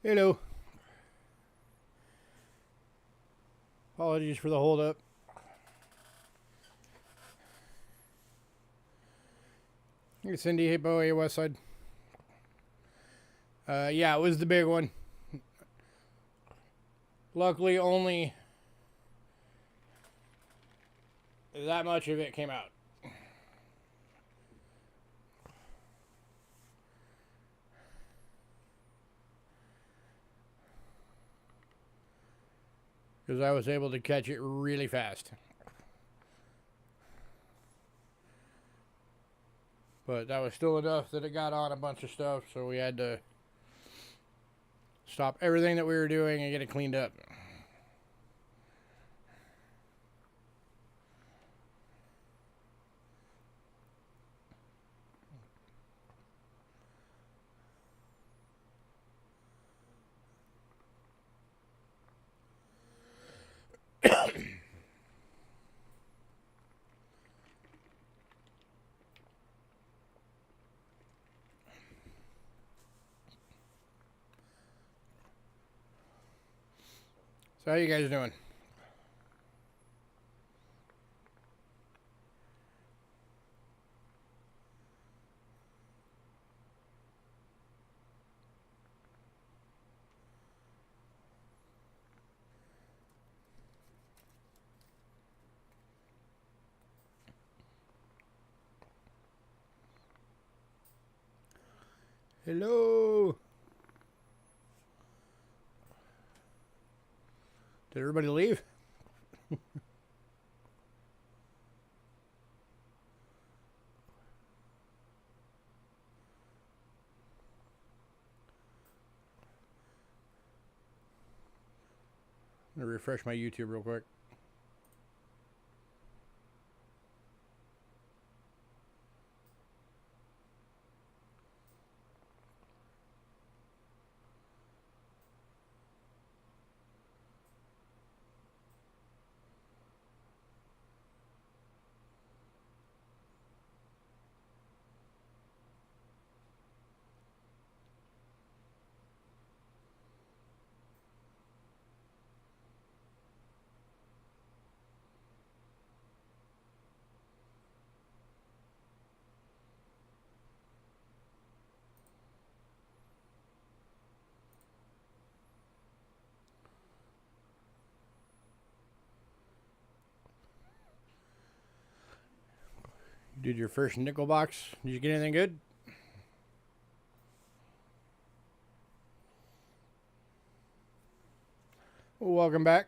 Hello. Apologies for the hold up. Hey Cindy, hey Bo, hey Westside. Yeah, it was the big one. Luckily, only that much of it came out. Because I was able to catch it really fast. But that was still enough that it got on a bunch of stuff, so we had to stop everything that we were doing and get it cleaned up. So how you guys doing? Hello. Did everybody leave? I'm gonna refresh my YouTube real quick. You did your first nickel box. Did you get anything good? Well, welcome back.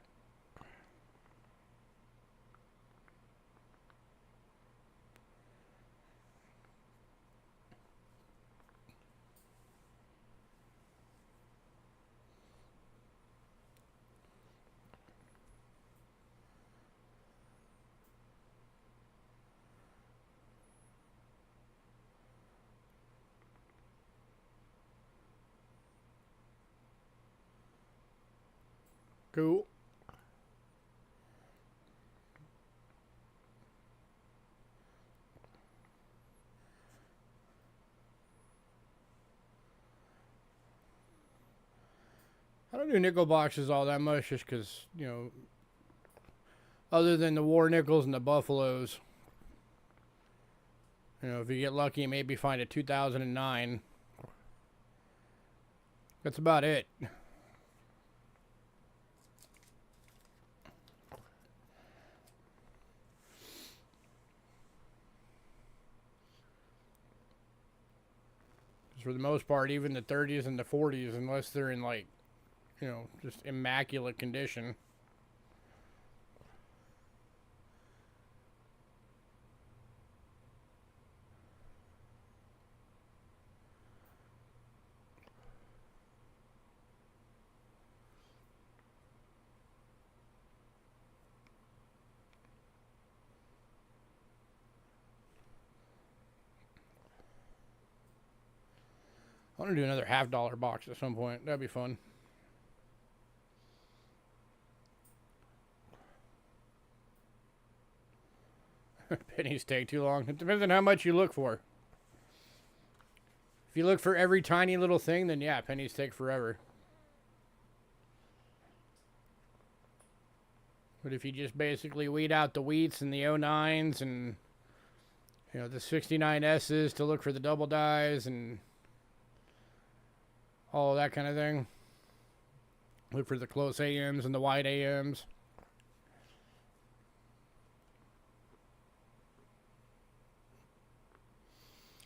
Cool. I don't do nickel boxes all that much just because, you know, other than the war nickels and the buffaloes, you know, if you get lucky, maybe find a 2009. That's about it. For the most part, even the 30s and the 40s, unless they're in like, you know, just immaculate condition. I want to do another $50 box at some point. That'd be fun. Pennies take too long. It depends on how much you look for. If you look for every tiny little thing, then yeah, pennies take forever. But if you just basically weed out the wheats and the 09s and, you know, the 69S's to look for the double dies and all that kind of thing. Look for the close AMs and the wide AMs.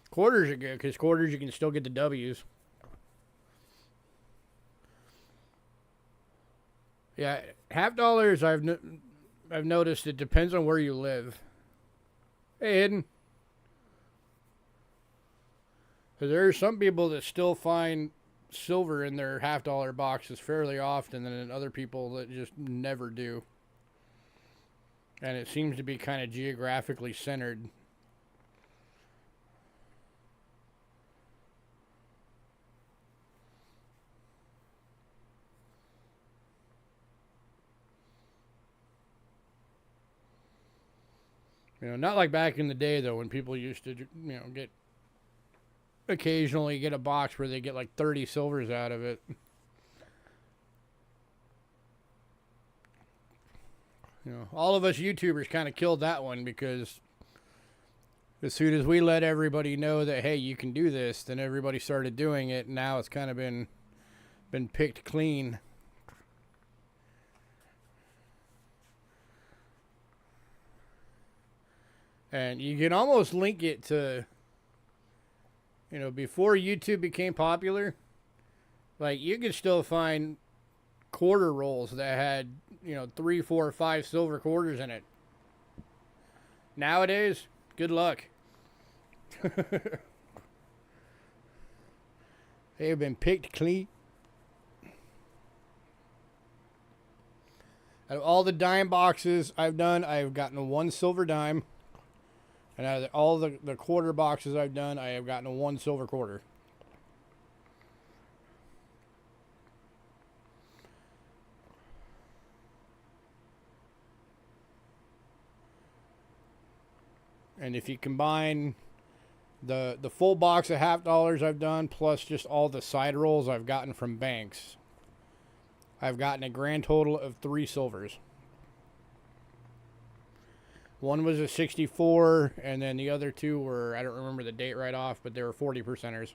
Quarters are good because quarters you can still get the W's. Yeah, half dollars I've noticed it depends on where you live. Hey, Hidden. There are some people that still find silver in their half-dollar boxes fairly often, and other people that just never do. And it seems to be kind of geographically centered. You know, not like back in the day, though, when people used to, you know, occasionally get a box where they get like 30 silvers out of it. You know, all of us YouTubers kind of killed that one because as soon as we let everybody know that, hey, you can do this, then everybody started doing it, and now it's kind of been picked clean. And you can almost link it to, you know, before YouTube became popular, like you could still find quarter rolls that had, you know, 3, 4, 5 silver quarters in it. Nowadays, good luck. They have been picked clean. Out of all the dime boxes I've done, I've gotten 1 silver dime. And out of all the quarter boxes I've done, I have gotten 1 silver quarter. And if you combine the full box of half dollars I've done, plus just all the side rolls I've gotten from banks, I've gotten a grand total of 3 silvers. One was a 64, and then the other 2 were, I don't remember the date right off, but they were 40%ers.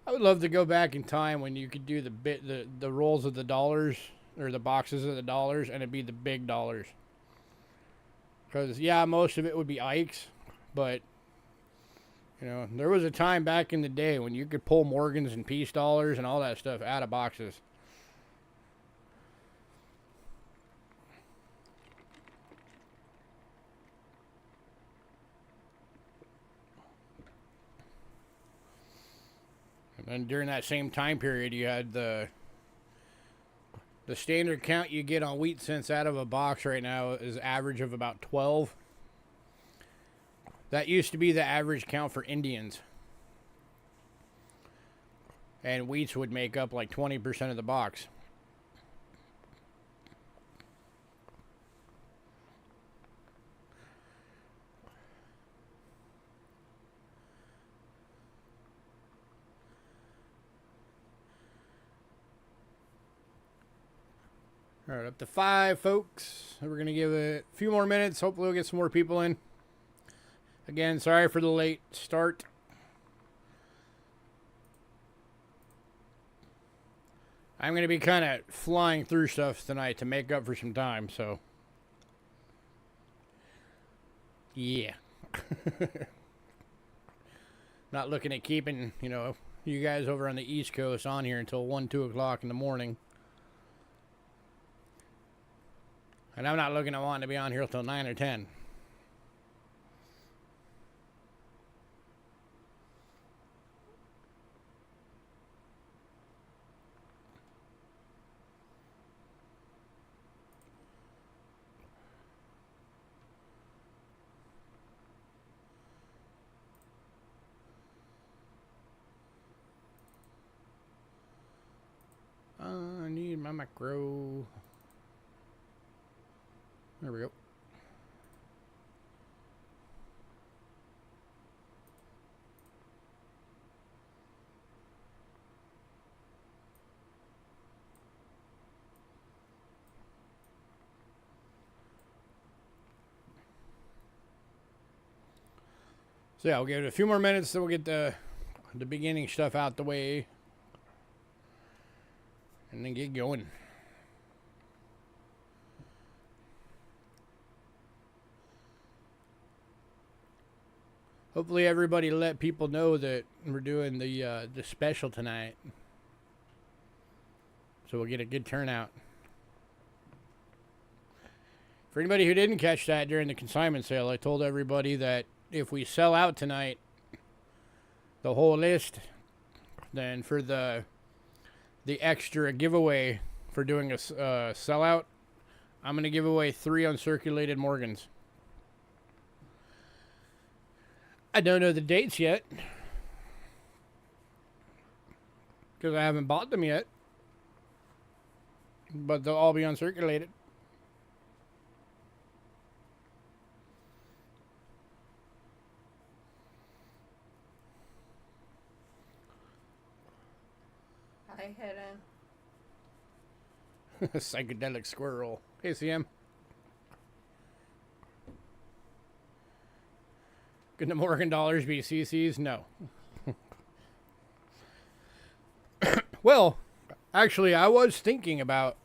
I would love to go back in time when you could do the rolls of the dollars, or the boxes of the dollars, and it'd be the big dollars. Because, yeah, most of it would be Ike's, but, you know, there was a time back in the day when you could pull Morgans and Peace dollars and all that stuff out of boxes. And then during that same time period, you had the standard count you get on wheat cents out of a box right now is average of about 12. That used to be the average count for Indians. And wheats would make up like 20% of the box. All right, up to 5, folks. We're going to give it a few more minutes. Hopefully we'll get some more people in. Again, sorry for the late start. I'm going to be kind of flying through stuff tonight to make up for some time, so. Yeah. Not looking at keeping, you know, you guys over on the East Coast on here until 1, 2 o'clock in the morning. And I'm not looking at wanting to be on here until 9 or 10. I need my macro. There we go. So yeah, we'll give it a few more minutes, then we'll get the beginning stuff out the way, and then get going. Hopefully everybody let people know that we're doing the special tonight, so we'll get a good turnout. For anybody who didn't catch that during the consignment sale, I told everybody that if we sell out tonight, the whole list, then for the extra giveaway for doing a sellout, I'm going to give away 3 uncirculated Morgans. I don't know the dates yet, because I haven't bought them yet, but they'll all be uncirculated. Hi, Hidden. Psychedelic squirrel. Hey, CM. Could the Morgan dollars be CCs? No. Well, actually, I was thinking about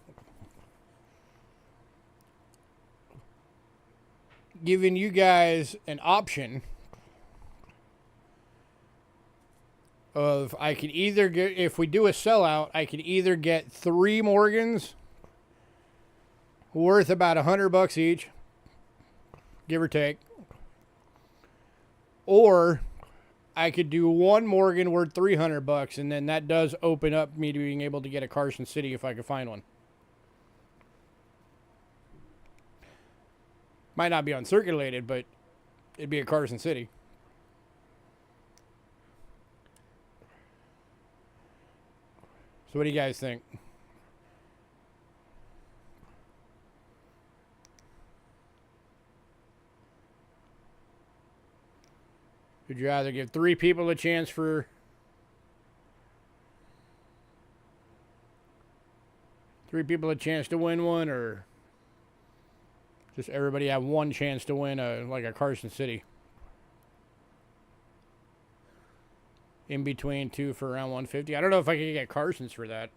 giving you guys an option of I could either get, if we do a sellout, I could either get 3 Morgans worth about $100 each, give or take, or I could do 1 Morgan worth $300, and then that does open up me to being able to get a Carson City if I could find one. Might not be uncirculated, but it'd be a Carson City. So what do you guys think? Would you rather give 3 people a chance for 3 people a chance to win one, or just everybody have 1 chance to win like a Carson City? In between 2 for around 150. I don't know if I could get Carsons for that.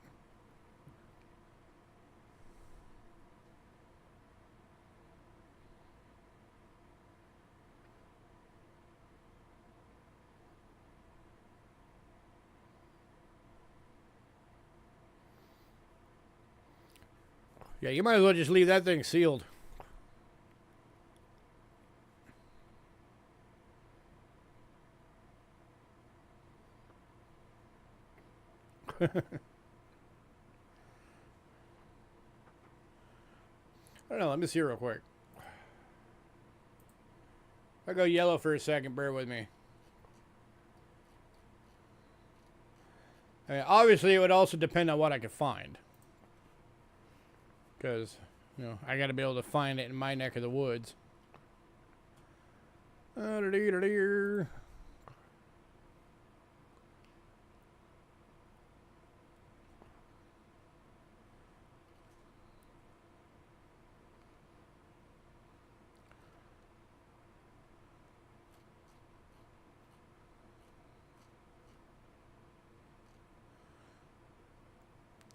Yeah, you might as well just leave that thing sealed. I don't know. Let me see real quick. I'll go yellow for a second. Bear with me. I mean, obviously, it would also depend on what I could find. Because, you know, I got to be able to find it in my neck of the woods.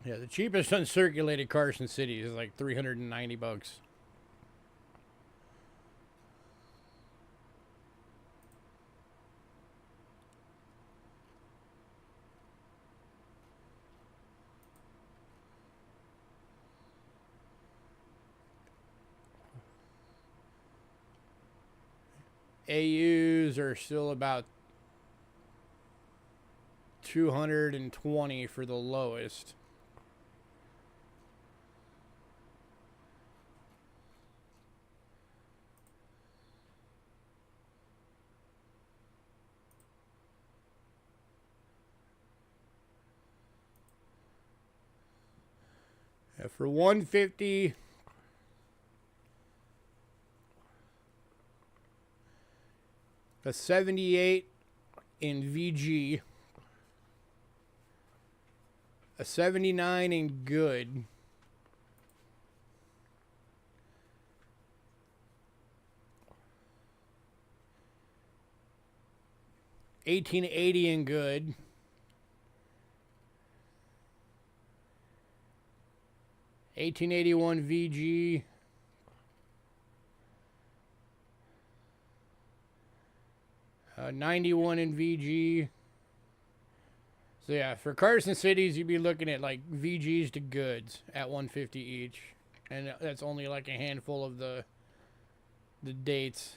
Yeah, the cheapest uncirculated Carson City is like $390. AUs are still about 220 for the lowest. Yeah, for 150, a 78 in VG, a 79 in good, 1880 in good. $18.81 VG. $91 in VG. So yeah, for Carson Cities, you'd be looking at like VGs to goods at $150 each, and that's only like a handful of the dates.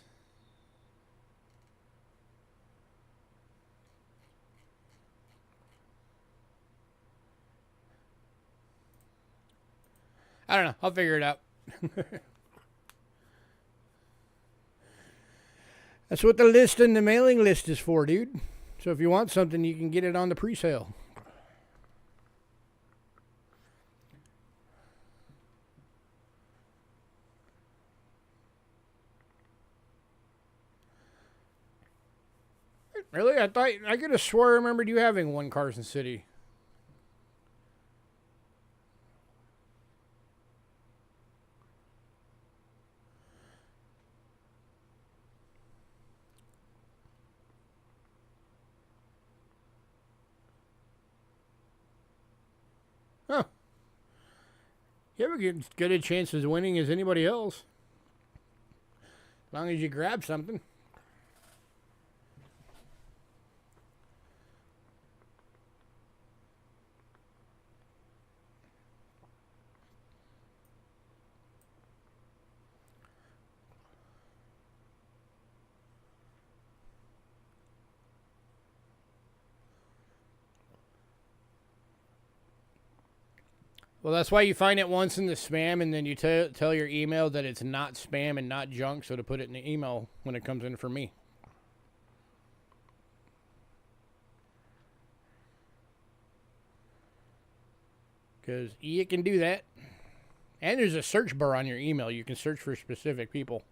I don't know. I'll figure it out. That's what the list and the mailing list is for, dude. So if you want something, you can get it on the pre-sale. Really? I could have swore I remembered you having one Carson City. Huh. You have as good a chance of winning as anybody else. As long as you grab something. Well, that's why you find it once in the spam, and then you tell your email that it's not spam and not junk, so to put it in the email when it comes in for me. Because you can do that. And there's a search bar on your email. You can search for specific people.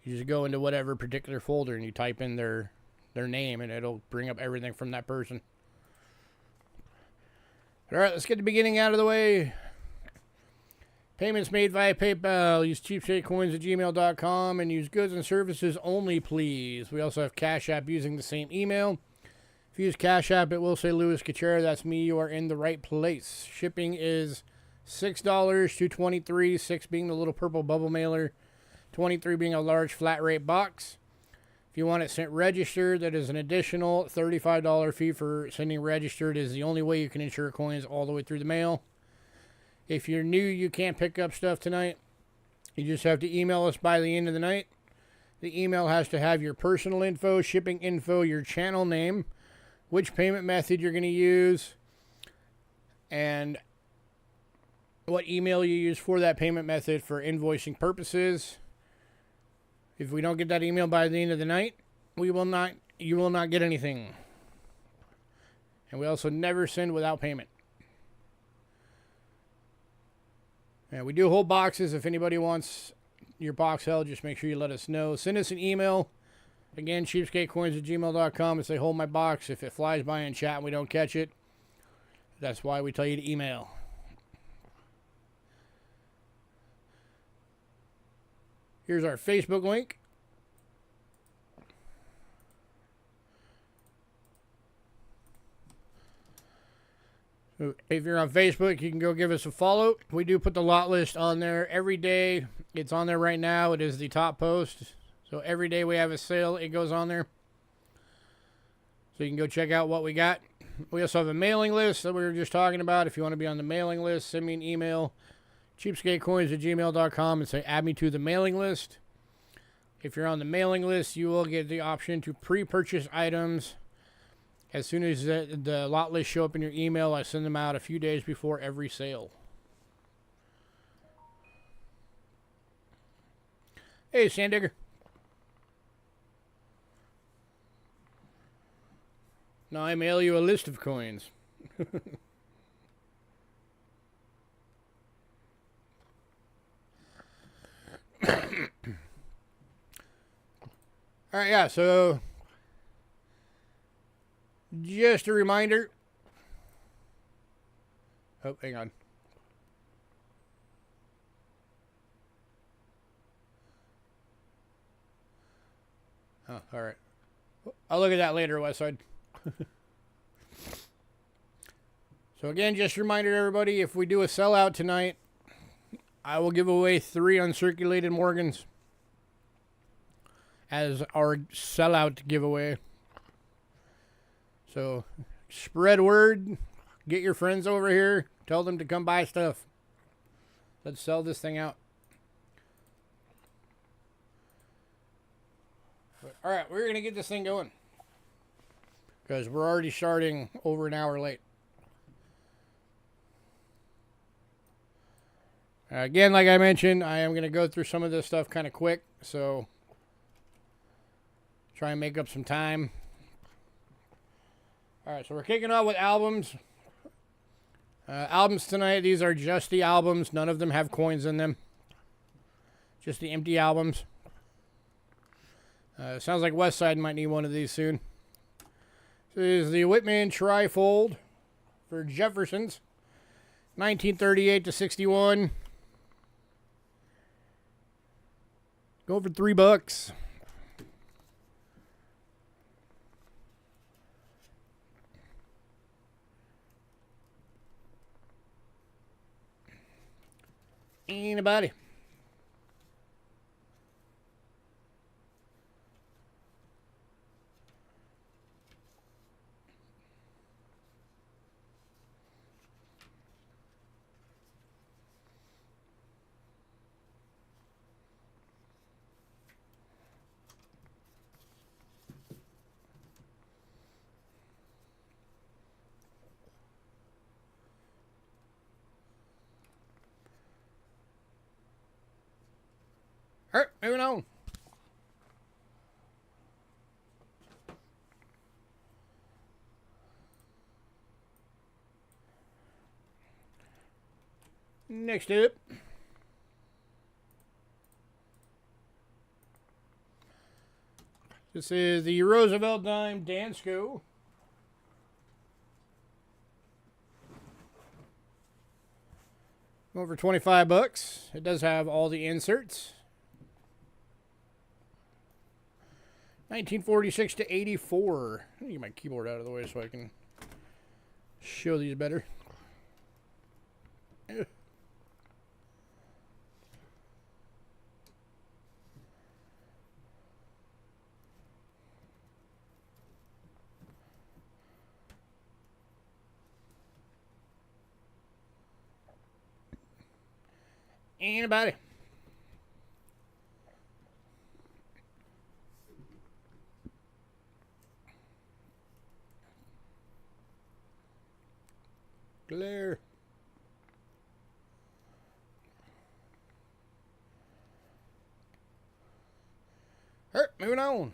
You just go into whatever particular folder and you type in their name, and it'll bring up everything from that person. All right, let's get the beginning out of the way. Payments made via PayPal. Use cheapskatecoins@gmail.com and use goods and services only, please. We also have Cash App using the same email. If you use Cash App, it will say Louis Kachera. That's me. You are in the right place. Shipping is $6 to $23, $6 being the little purple bubble mailer, $23 being a large flat rate box. If you want it sent registered, that is an additional $35 fee for sending registered. It is the only way you can insure coins all the way through the mail. If you're new, you can't pick up stuff tonight. You just have to email us by the end of the night. The email has to have your personal info, shipping info, your channel name, which payment method you're going to use, and what email you use for that payment method for invoicing purposes. If we don't get that email by the end of the night, you will not get anything. And we also never send without payment. And we do hold boxes. If anybody wants your box held, just make sure you let us know. Send us an email. Again, cheapskatecoins@gmail.com, and say, hold my box. If it flies by in chat and we don't catch it, that's why we tell you to email. Here's our Facebook link. So if you're on Facebook, you can go give us a follow. We do put the lot list on there every day. It's on there right now. It is the top post. So every day we have a sale, it goes on there. So you can go check out what we got. We also have a mailing list that we were just talking about. If you want to be on the mailing list, send me an email, cheapskatecoins@gmail.com, and say, add me to the mailing list. If you're on the mailing list, you will get the option to pre-purchase items. As soon as the lot list show up in your email, I send them out a few days before every sale. Hey, Sandigger. Now I mail you a list of coins. All right, yeah, so just a reminder, Oh, hang on. Oh, all right. I'll look at that later, Westside. So again, just a reminder to everybody, if we do a sellout tonight, I will give away 3 uncirculated Morgans as our sellout giveaway. So spread word, get your friends over here, tell them to come buy stuff. Let's sell this thing out. All right, we're going to get this thing going because we're already starting over an hour late. Again, like I mentioned, I am going to go through some of this stuff kind of quick, so try and make up some time. All right, so we're kicking off with albums. Albums tonight, these are just the albums. None of them have coins in them. Just the empty albums. Sounds like Westside might need one of these soon. This is the Whitman Trifold for Jefferson's. 1938 to 61. Go for $3. Anybody? All right, moving on. Next up, this is the Roosevelt Dime Dansko. Over $25. It does have all the inserts. 1946 to 84. Let me get my keyboard out of the way so I can show these better. Anybody? Glare. All right, moving on.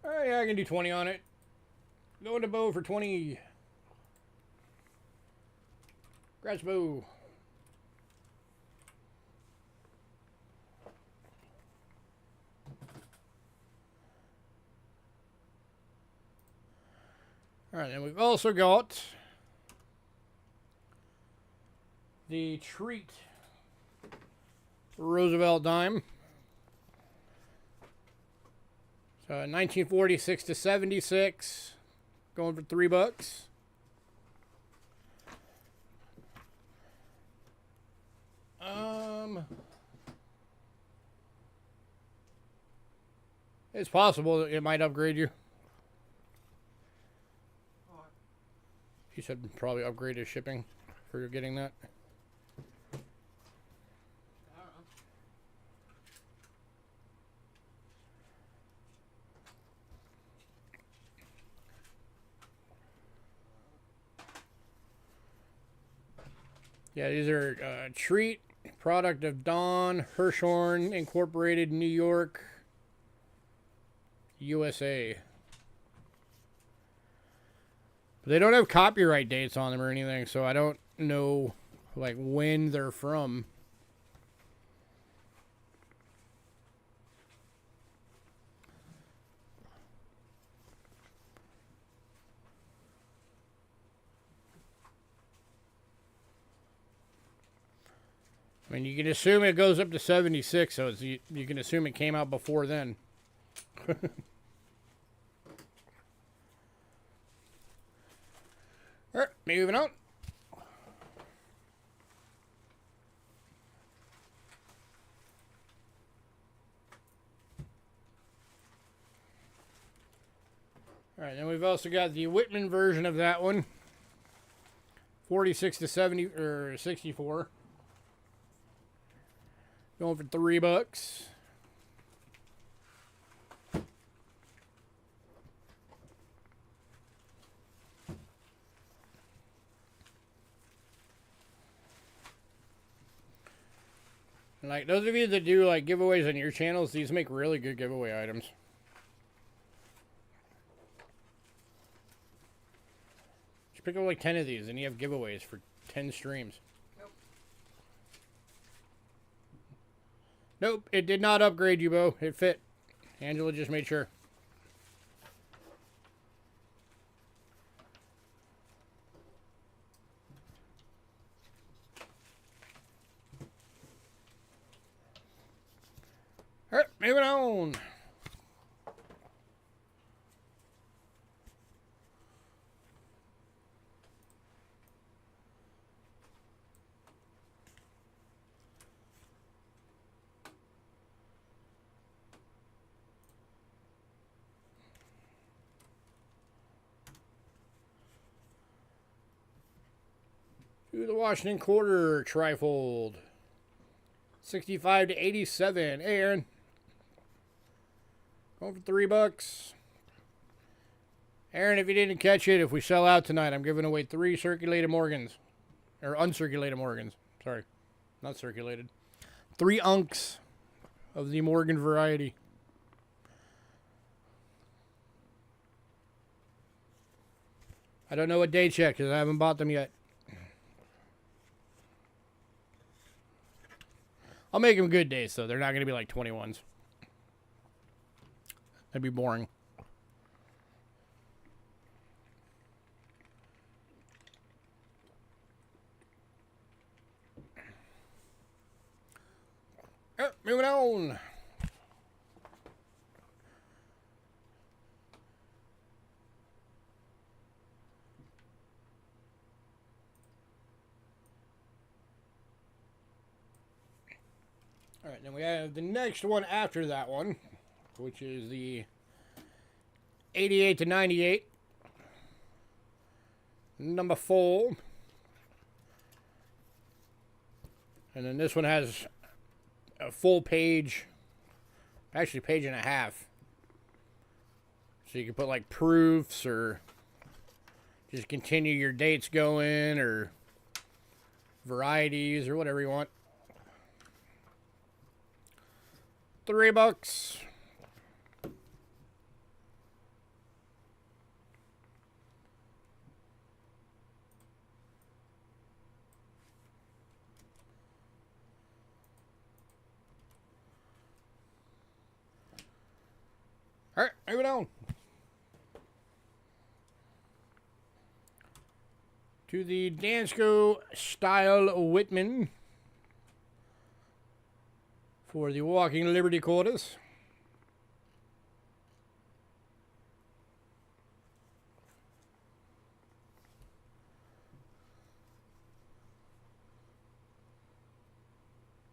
All right, yeah, I can do 20 on it. Going to bow for 20. Scratch bow. All right, and we've also got the Treat Roosevelt Dime. So 1946 to 76, going for $3. It's possible that it might upgrade you. He said probably upgrade his shipping for getting that. Yeah, these are Treat, product of Don Hirshhorn Incorporated, New York, USA. But they don't have copyright dates on them or anything, so I don't know like when they're from. I mean, you can assume it goes up to 76, so you can assume it came out before then. All right, moving on. All right, then we've also got the Whitman version of that one. 46 to 70 or 64. Going for $3. And like those of you that do like giveaways on your channels, these make really good giveaway items. Just pick up like 10 of these and you have giveaways for 10 streams. Nope, it did not upgrade you, Bo. It fit. Angela just made sure. All right, moving on. To the Washington Quarter trifold. 65 to 87. Hey, Aaron. Going for $3. Aaron, if you didn't catch it, if we sell out tonight, I'm giving away 3 circulated Morgans. Or uncirculated Morgans. Sorry. Not circulated. 3 unks of the Morgan variety. I don't know what dates yet because I haven't bought them yet. I'll make them good days, though. They're not going to be like 21s. That'd be boring. Moving on. All right, then we have the next one after that one, which is the 88 to 98. Number 4. And then this one has a full page, actually page and a half. So you can put like proofs or just continue your dates going or varieties or whatever you want. $3. All right, moving on to the Dansko style Whitman for the Walking Liberty quarters.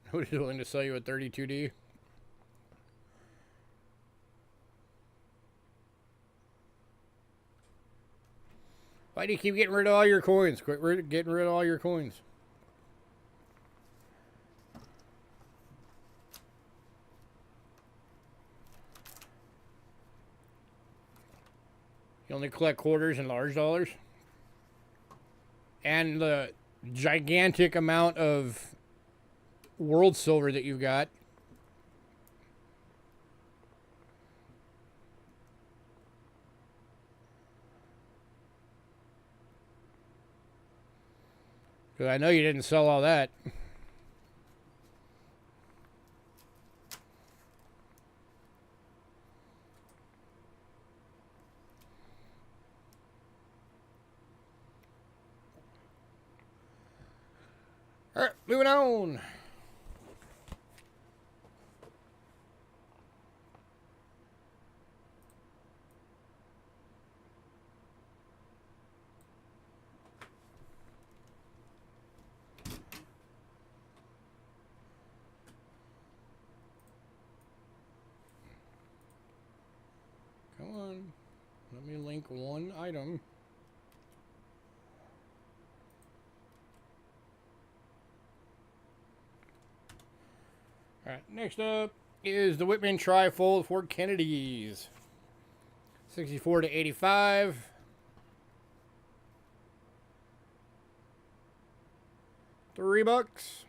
Nobody's willing to sell you a 32D. Why do you keep getting rid of all your coins? Quit getting rid of all your coins. You only collect quarters and large dollars. And the gigantic amount of world silver that you've got. 'Cause I know you didn't sell all that. All right, moving on. Come on. Let me link one item. All right, next up is the Whitman Trifold for Kennedy's. 64 to 85. $3.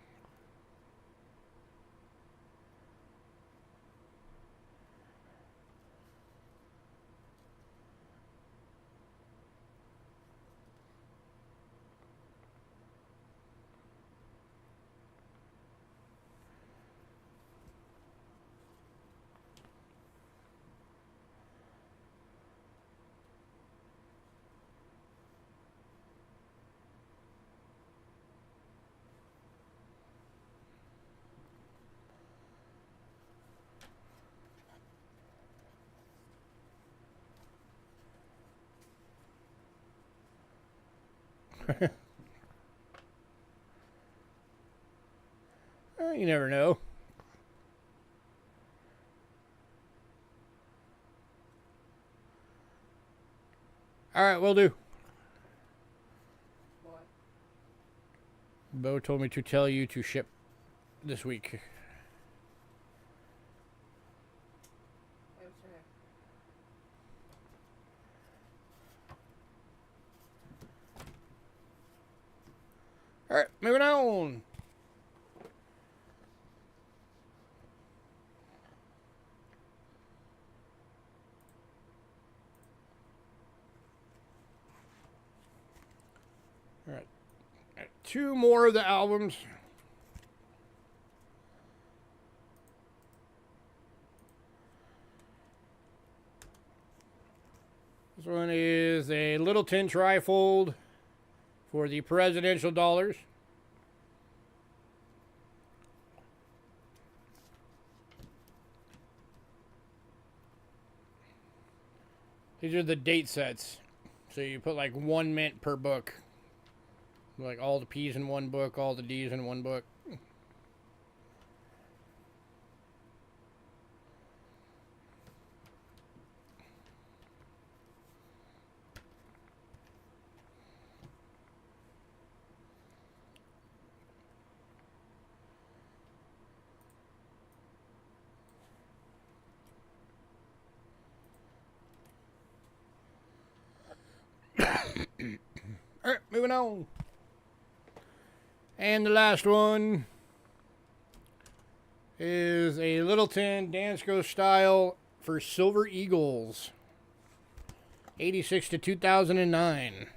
You never know. All right, will do. What? Bo told me to tell you to ship this week. Okay. All right, moving on. All right, two more of the albums. This one is a Littleton Trifold for the presidential dollars. These are the date sets. So you put like 1 mint per book. Like all the P's in one book, all the D's in one book. All right, moving on. And the last one is a Littleton Dansco style for Silver Eagles. 86 to 2009.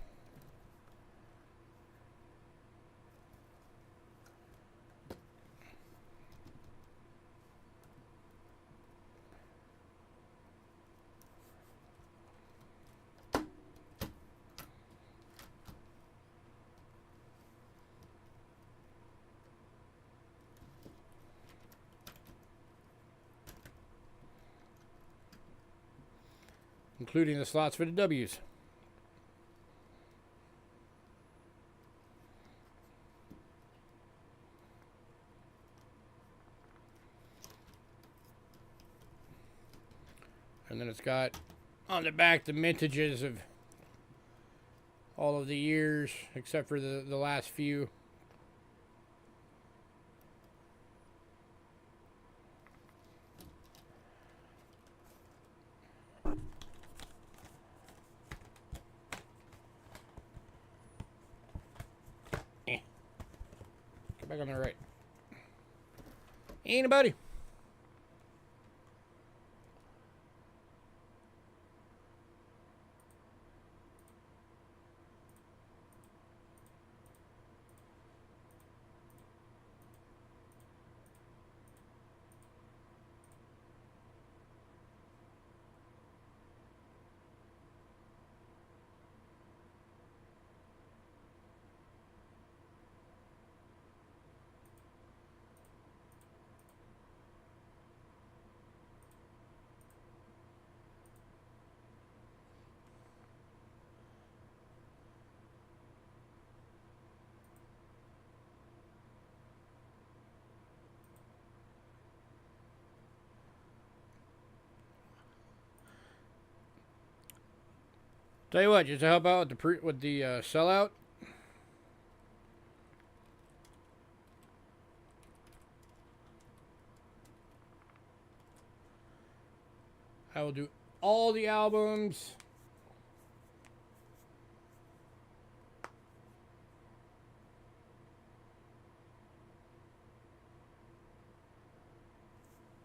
Including the slots for the W's. And then it's got on the back the mintages of all of the years, except for the last few. Get back on the right. Anybody? Tell you what, just to help out with the sellout, I will do all the albums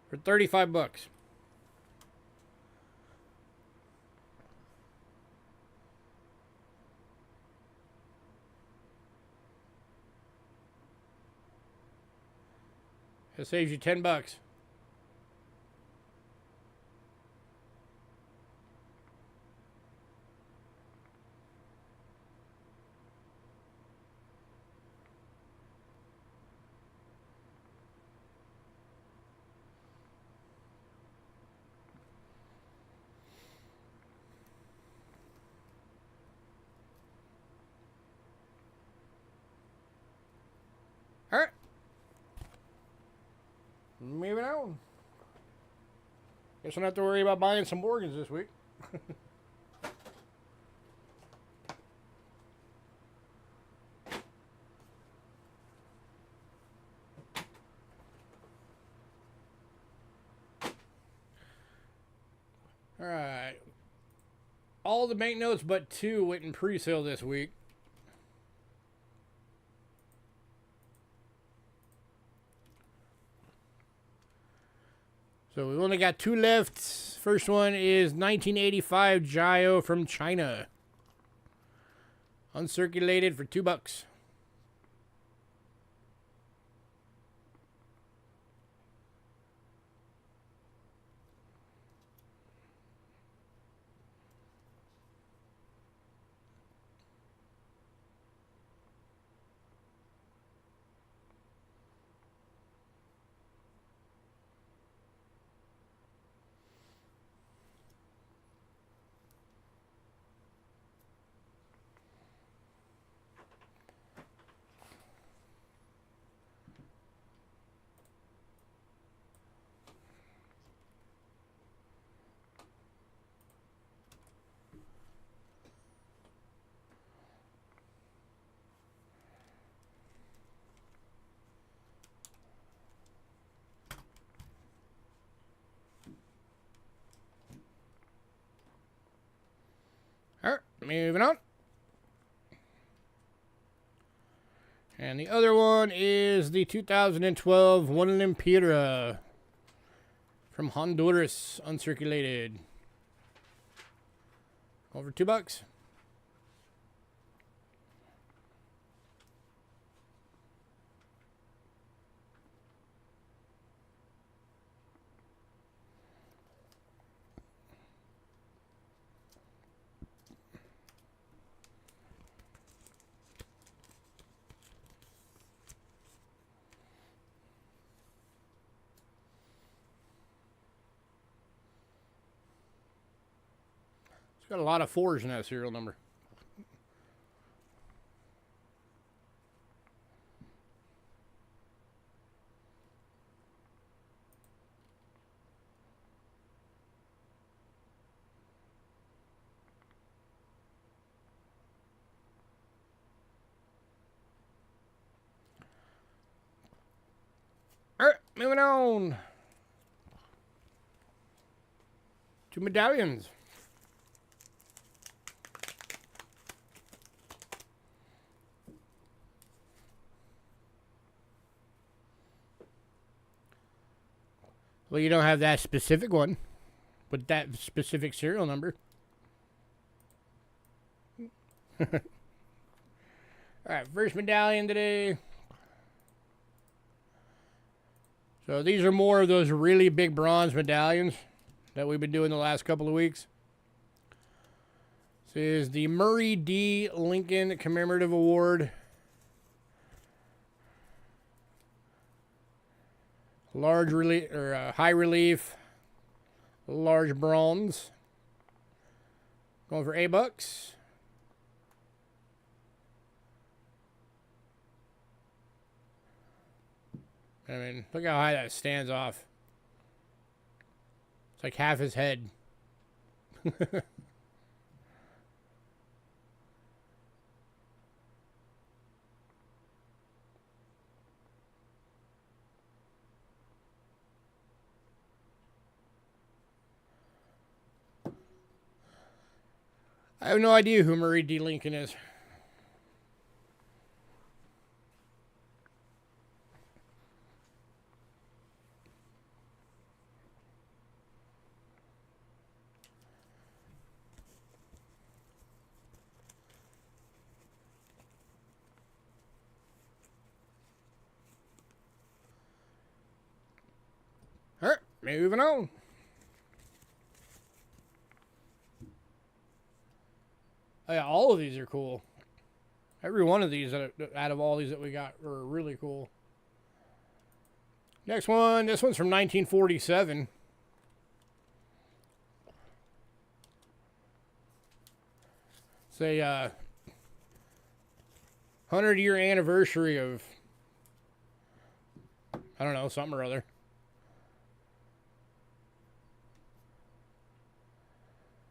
for $35. It saves you $10. All right. Moving on. Guess I don't have to worry about buying some organs this week. All right. All the banknotes but 2 went in pre-sale this week. So we've only got 2 left. First one is 1985 GAW from China. Uncirculated for $2. All right, moving on. And the other one is the 2012 One Lempiras from Honduras, uncirculated. Over $2. It's got a lot of 4s in that serial number. All right, moving on to medallions. Well, you don't have that specific one, but that specific serial number. All right, first medallion today. So these are more of those really big bronze medallions that we've been doing the last couple of weeks. This is the Murray D. Lincoln Commemorative Award. Large relief or high relief, large bronze. Going for $8. I mean, look how high that stands off. It's like half his head. I have no idea who Marie D. Lincoln is. All right, moving on. Oh, yeah, all of these are cool. Every one of these out of all these that we got were really cool. Next one, this one's from 1947. It's a 100-year anniversary of, I don't know, something or other.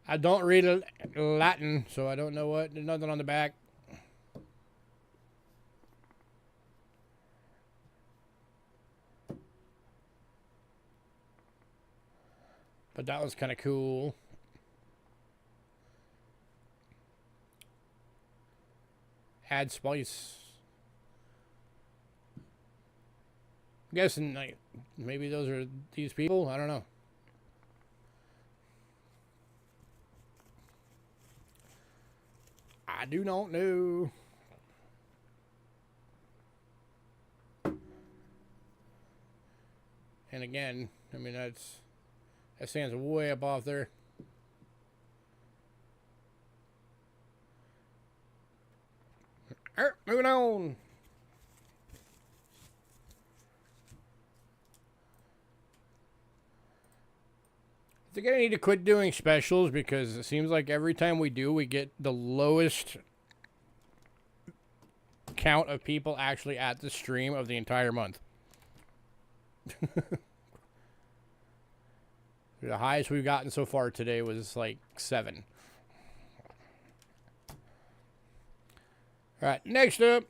I don't read Latin, so I don't know what. There's nothing on the back. But that was kind of cool. Add spice. I'm guessing like, maybe those are these people. I don't know. I do not know. And again, I mean, that stands way up off there. All right, moving on. I think I need to quit doing specials because it seems like every time we do, we get the lowest count of people actually at the stream of the entire month. The highest we've gotten so far today was like 7. All right, next up.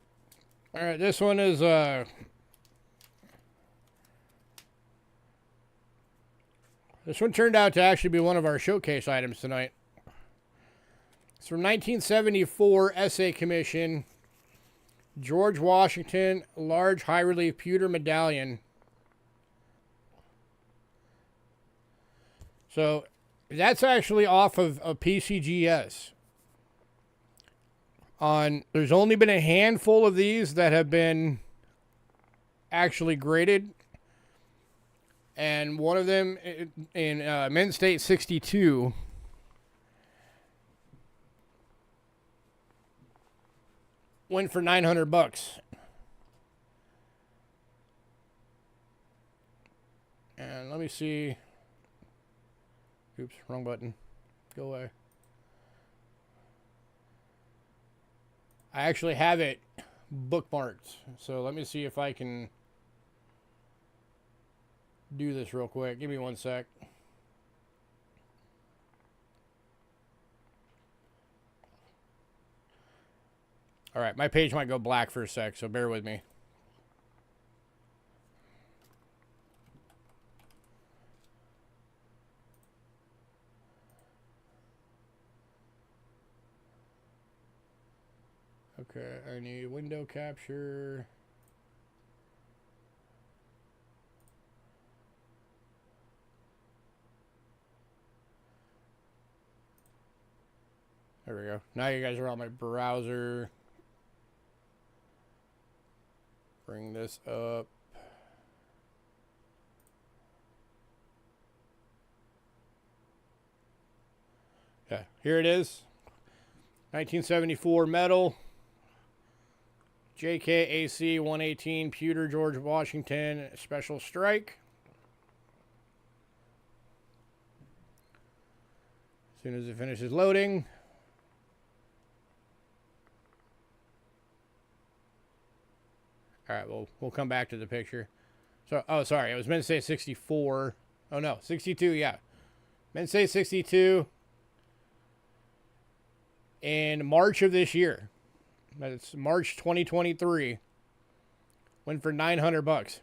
All right, this one is this one turned out to actually be one of our showcase items tonight. It's from 1974 Essay Commission. George Washington, large high relief pewter medallion. So that's actually off of a PCGS. There's only been a handful of these that have been actually graded. And one of them in Mint State 62 went for $900. And let me see. Oops, wrong button. Go away. I actually have it bookmarked. So let me see if I can do this real quick. Give me one sec. All right, my page might go black for a sec, so bear with me. Okay, I need window capture. There we go. Now you guys are on my browser. Bring this up. Yeah, here it is. 1974 metal. JKAC 118 pewter George Washington special strike. As soon as it finishes loading. All right, we'll come back to the picture. So, oh, sorry, it was meant to say 64. Oh no, 62. Yeah, meant to say 62 in March of this year. That's March 2023. Went for $900.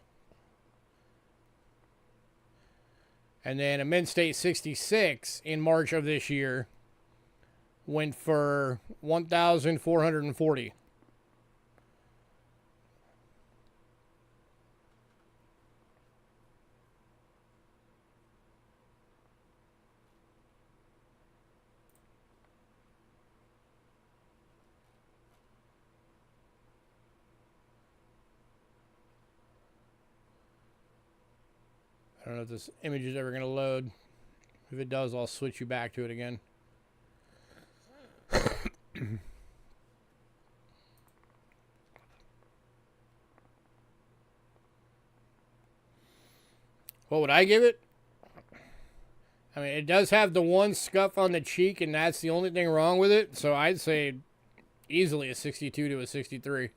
And then a Mint State 66 in March of this year went for 1,440. I don't know if this image is ever going to load. If it does, I'll switch you back to it again. What would I give it? I mean, it does have the one scuff on the cheek, and that's the only thing wrong with it. So I'd say easily a 62 to a 63.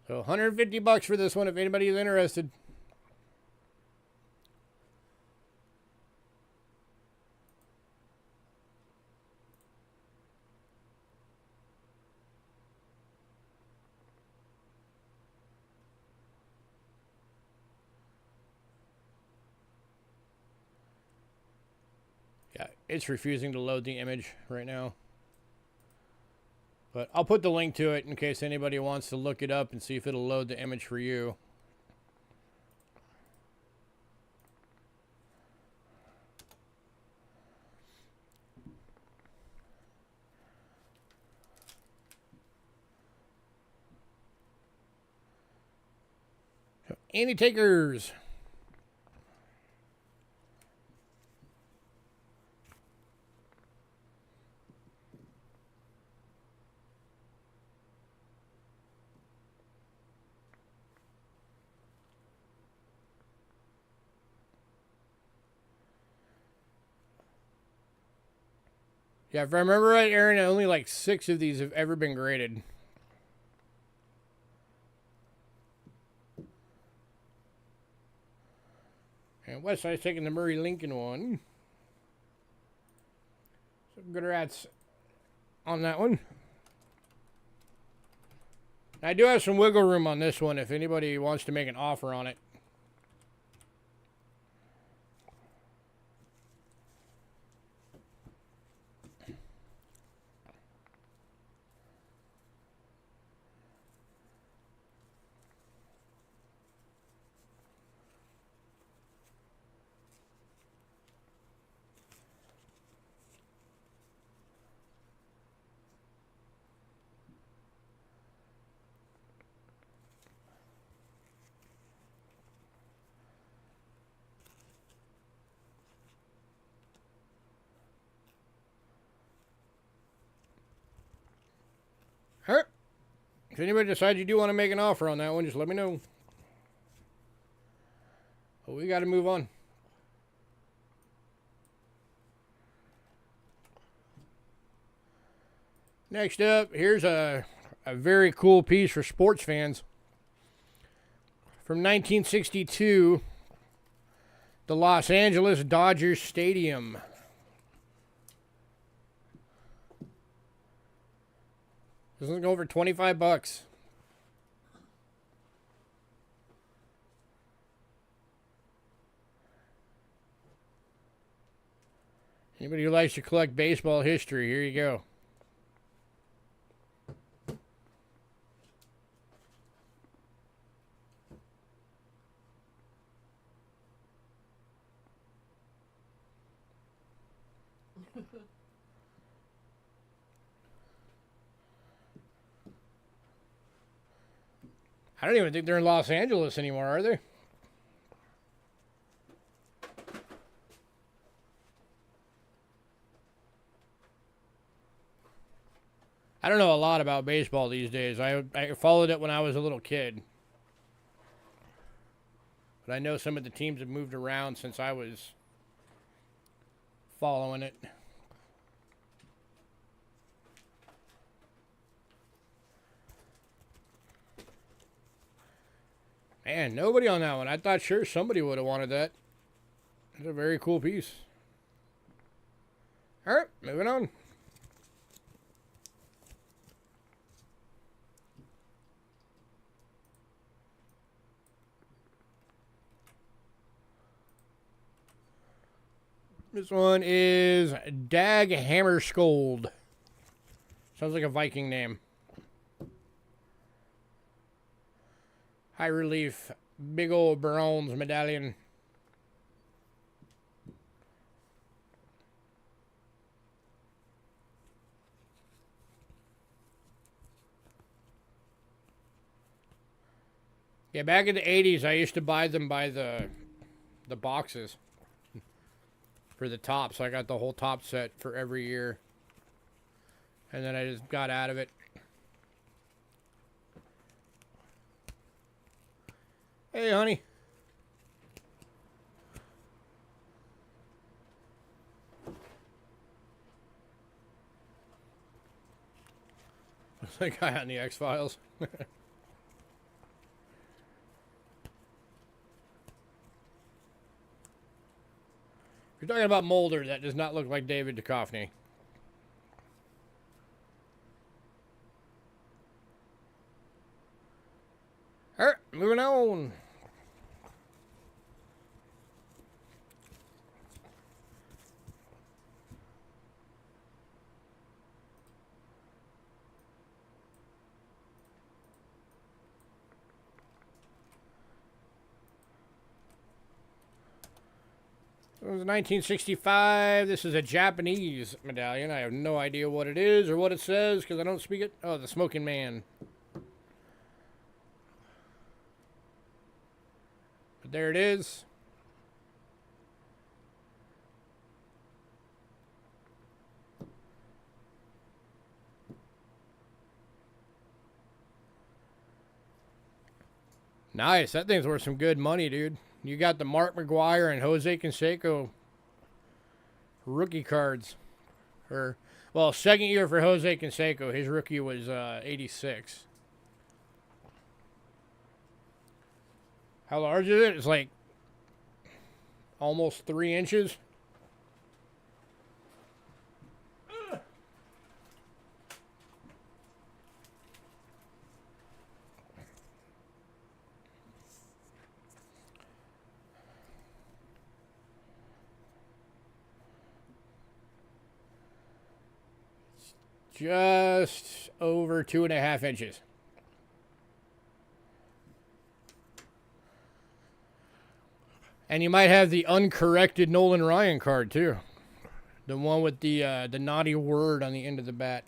So 150 bucks for this one if anybody is interested. Yeah, it's refusing to load the image right now. But I'll put the link to it in case anybody wants to look it up and see if it'll load the image for you. So, any takers? Yeah, if I remember right, Aaron, only like 6 of these have ever been graded. And Westside's taking the Murray Lincoln one. So good rats on that one. I do have some wiggle room on this one if anybody wants to make an offer on it. All right. If anybody decides you do want to make an offer on that one, just let me know. But we got to move on. Next up, here's a very cool piece for sports fans. From 1962, the Los Angeles Dodgers Stadium. This is over 25 bucks. Anybody who likes to collect baseball history, here you go. I don't even think they're in Los Angeles anymore, are they? I don't know a lot about baseball these days. I followed it when I was a little kid. But I know some of the teams have moved around since I was following it. Man, nobody on that one. I thought sure somebody would have wanted that. It's a very cool piece. All right, moving on. This one is Dag Hammerscold. Sounds like a Viking name. High relief, big old bronze medallion. Yeah, back in the 80s, I used to buy them by the boxes for the top. So I got the whole top set for every year. And then I just got out of it. Hey, honey. Looks like guy on the X-Files. If you're talking about Mulder, that does not look like David Duchovny. Alright, moving on. It was 1965. This is a Japanese medallion. I have no idea what it is or what it says because I don't speak it. Oh, the Smoking Man. But there it is. Nice. That thing's worth some good money, dude. You got the Mark McGuire and Jose Canseco rookie cards. Well, second year for Jose Canseco. His rookie was 86. How large is it? It's like almost 3 inches. Just over 2.5 inches. And you might have the uncorrected Nolan Ryan card too. The one with the naughty word on the end of the bat.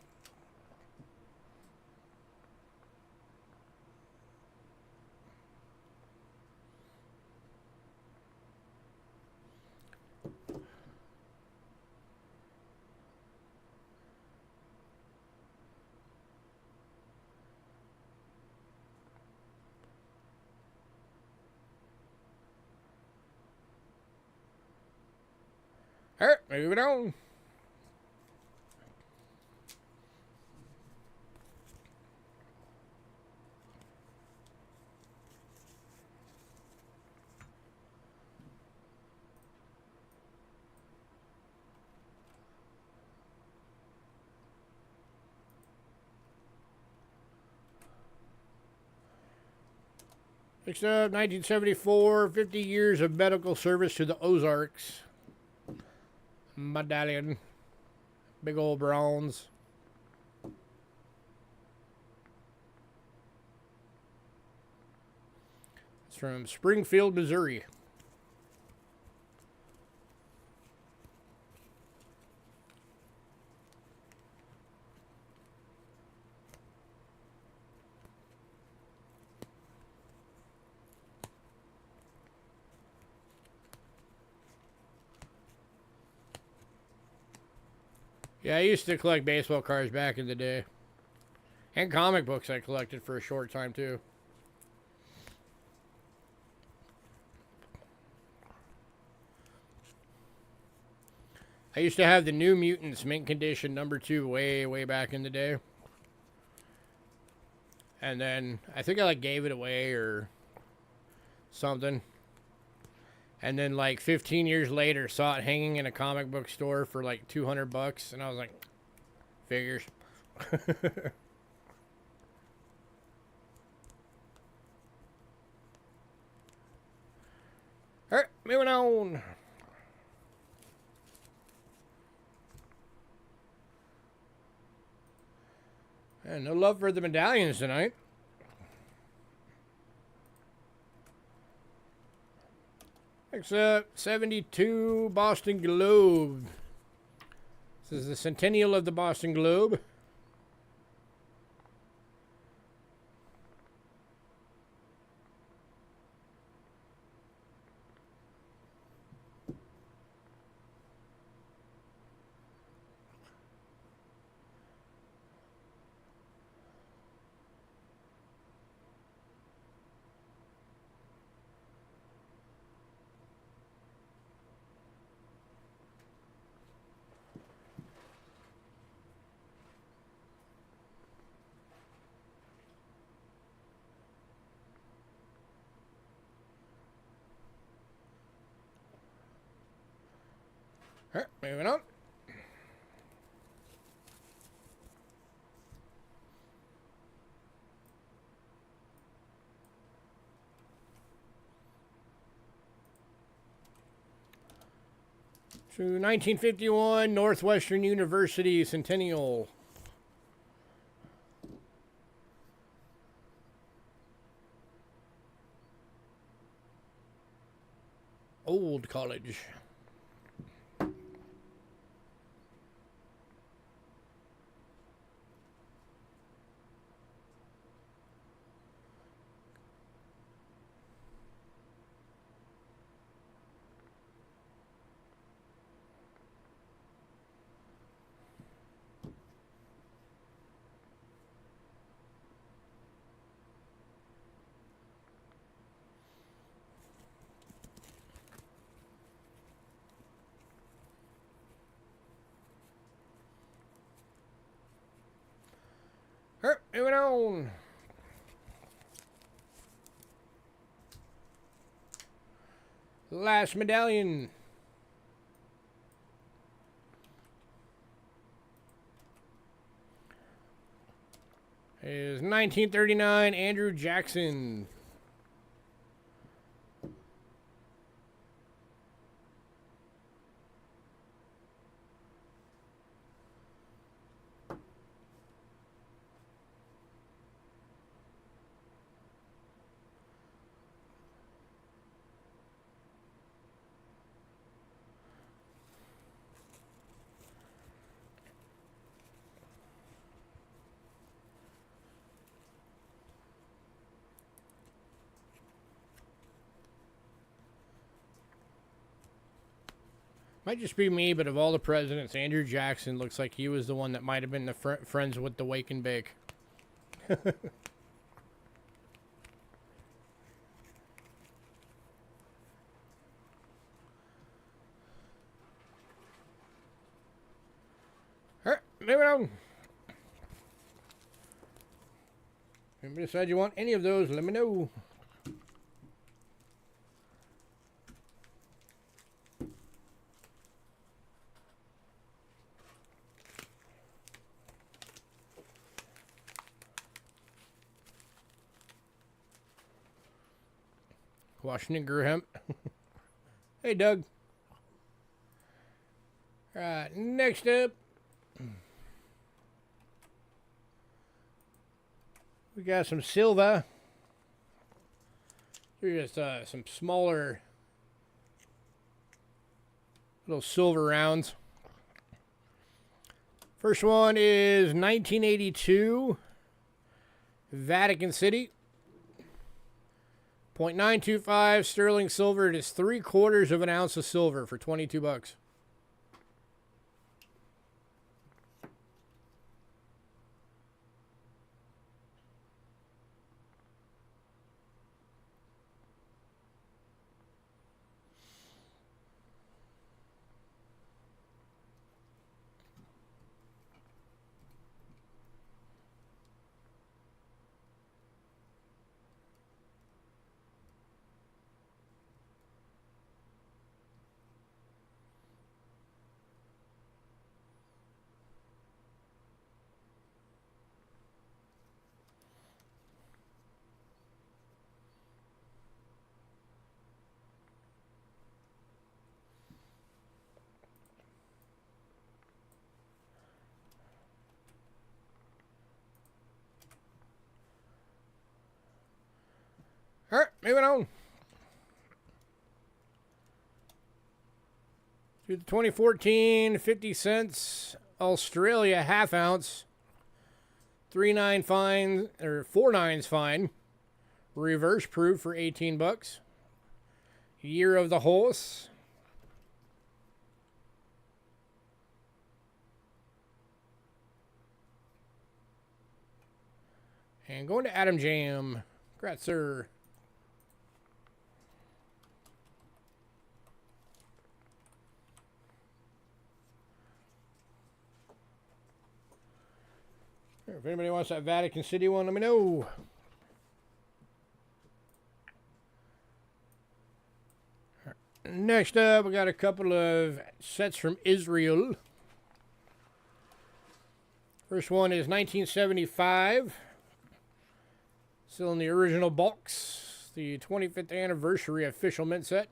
All right, moving on. Next up, 1974, 50 years of medical service to the Ozarks. Medallion. Big old bronze. It's from Springfield, Missouri. Yeah, I used to collect baseball cards back in the day. And comic books I collected for a short time, too. I used to have the New Mutants mint condition #2 way back in the day. And then I think I like gave it away or something. And then like 15 years later, saw it hanging in a comic book store for like $200, and I was like, figures. All right, moving on. And no love for the medallions tonight. Next up, 72 Boston Globe. This is the centennial of the Boston Globe. All right, moving on. To 1951 Northwestern University Centennial. Old College. All right, moving on. Last medallion. Is 1939 Andrew Jackson. Might just be me, but of all the presidents, Andrew Jackson looks like he was the one that might have been the friends with the wake and bake. All right, moving on. If you decide you want any of those, let me know. Washington Graham. Hey, Doug. All right, next up, we got some silver. Here's just some smaller little silver rounds. First one is 1982 Vatican City. 0.925 sterling silver. It is 3/4 of an ounce of silver for $22. moving on. To the 2014 50 cents Australia half ounce 3.9 fine or 4.9s fine. Reverse proof for 18 bucks. Year of the horse. And going to Adam Jam. Congrats, sir. If anybody wants that Vatican City one, let me know. Next up, we got a couple of sets from Israel. First one is 1975. Still in the original box. The 25th anniversary official mint set.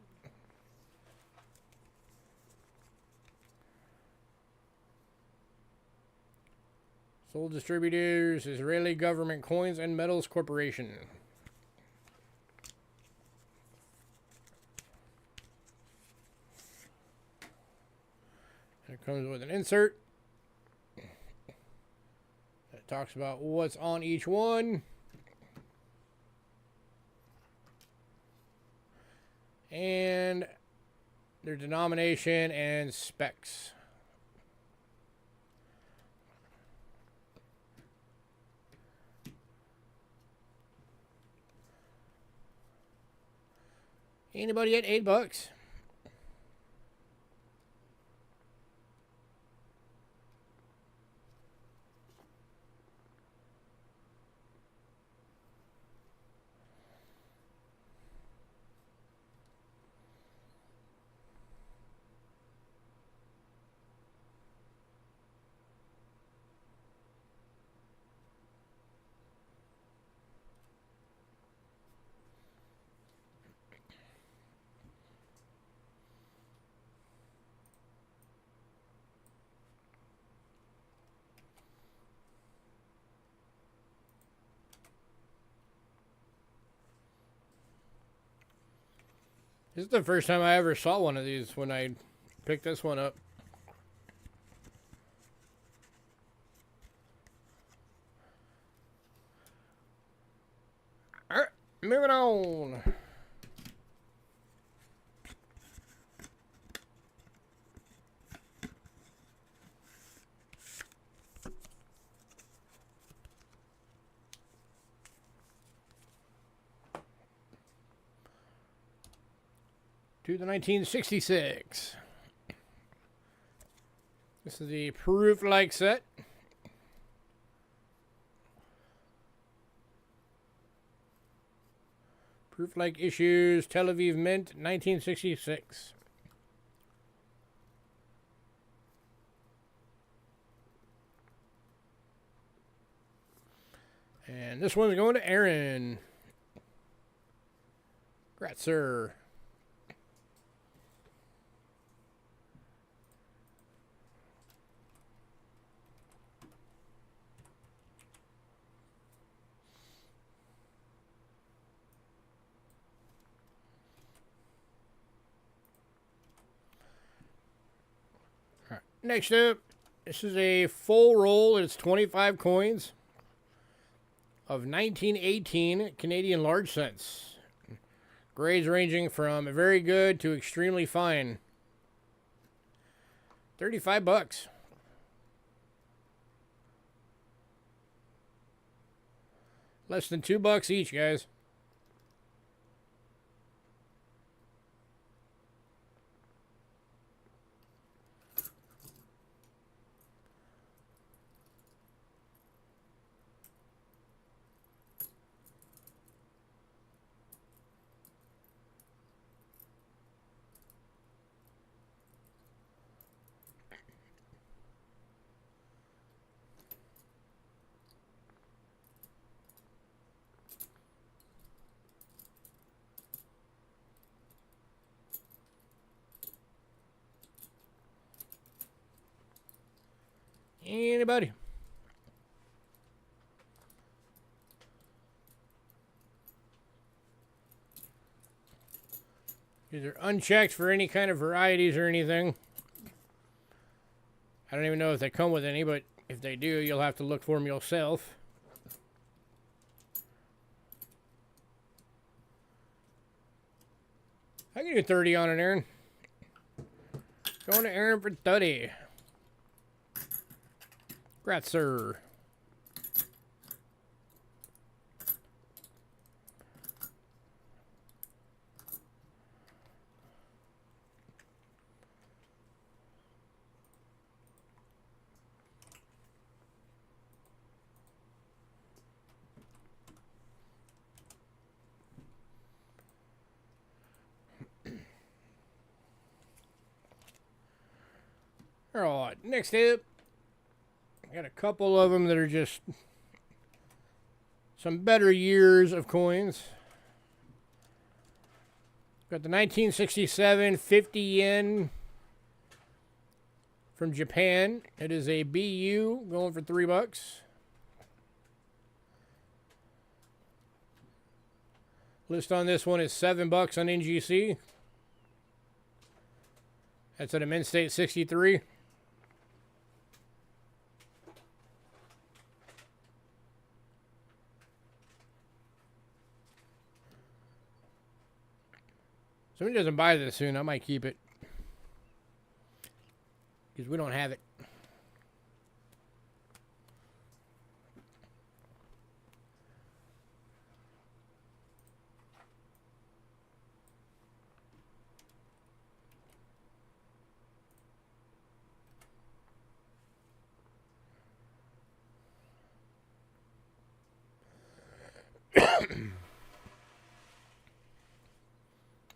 Sole distributors, Israeli Government Coins and Metals Corporation. And it comes with an insert that talks about what's on each one. And their denomination and specs. Anybody at $8? This is the first time I ever saw one of these when I picked this one up. Alright, moving on. To the 1966. This is the proof-like set. Proof-like issues, Tel Aviv Mint, 1966. And this one's going to Aaron. Congrats, sir. Next up, this is a full roll. It's 25 coins of 1918 Canadian large cents. Grades ranging from very good to extremely fine. 35 bucks. Less than $2 each, guys. Anybody? These are unchecked for any kind of varieties or anything. I don't even know if they come with any, but if they do, you'll have to look for them yourself. I can do 30 on it, Aaron. Going to Aaron for 30. Congrats, sir. Alright, next up, I got a couple of them that are just some better years of coins. Got the 1967 50 yen from Japan. It is a BU going for $3. List on this one is $7 on NGC. That's at a Mint State 63. If somebody doesn't buy this soon, I might keep it. Because we don't have it.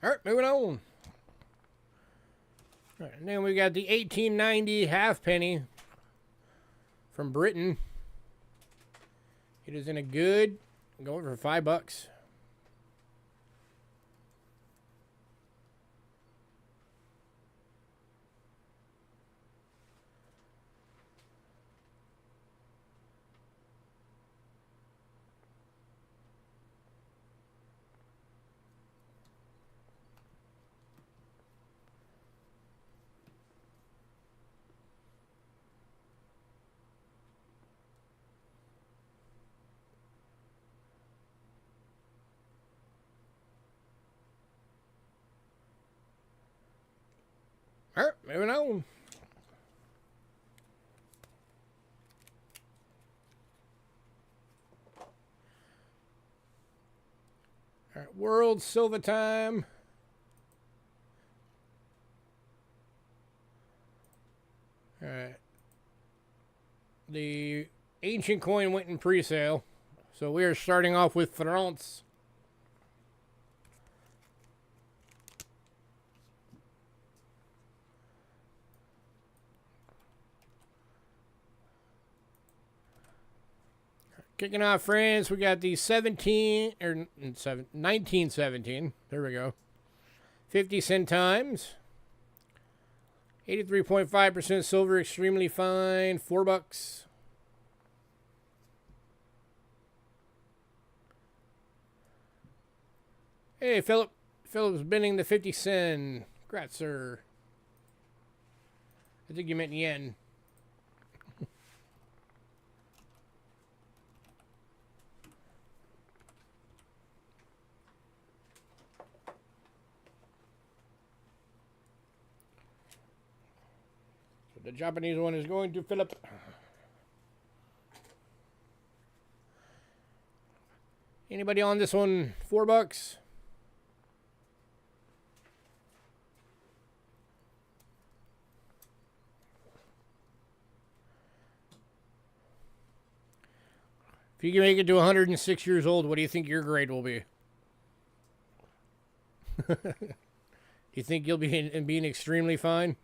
All right, moving on. All right, and then we got the 1890 halfpenny from Britain. It is in a good, going for $5. All right, moving on. All right, World Silver Time. All right. The ancient coin went in pre-sale. So we are starting off with France. Kicking off France, we got the 1917. There we go. 50 centimes. 83.5% silver, extremely fine. $4. Hey, Philip. Philip's bidding the 50 cent. Congrats, sir. I think you meant yen. The Japanese one is going to Philip. Anybody on this one? $4. If you can make it to 106 years old, what do you think your grade will be? Do you think you'll be being extremely fine?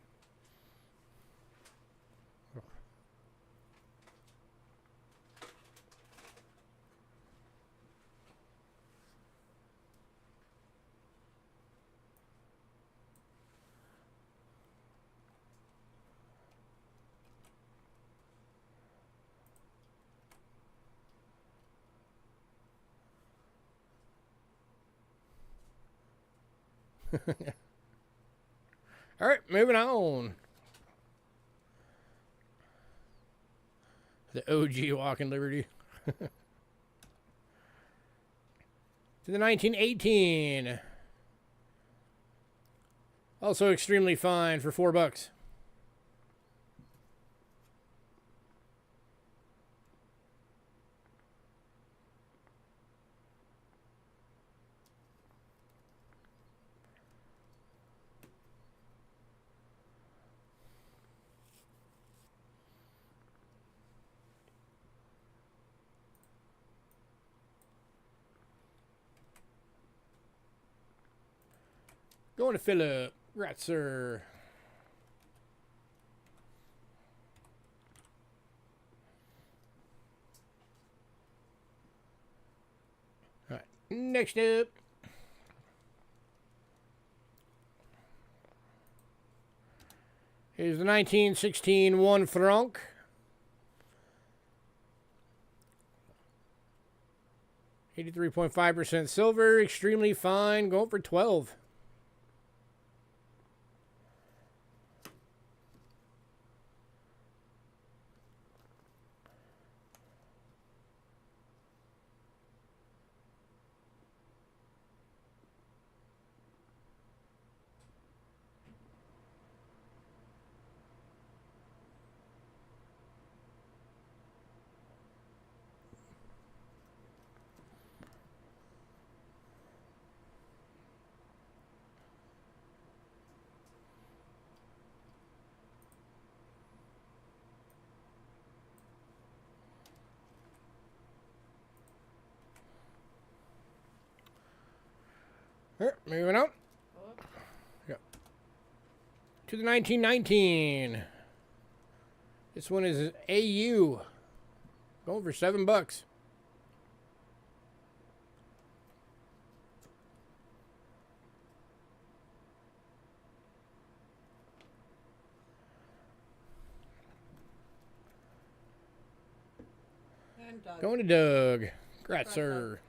All right, moving on. The OG Walking Liberty. To the 1918. Also extremely fine for $4. Going to Philip. Right, sir. All right, next up. Is the 1916 1 franc. $83.5% silver. Extremely fine. Going for 12. All right, moving on. Yep. To the 1919. This one is AU. Going for $7. And Doug. Going to Doug. Congrats, sir.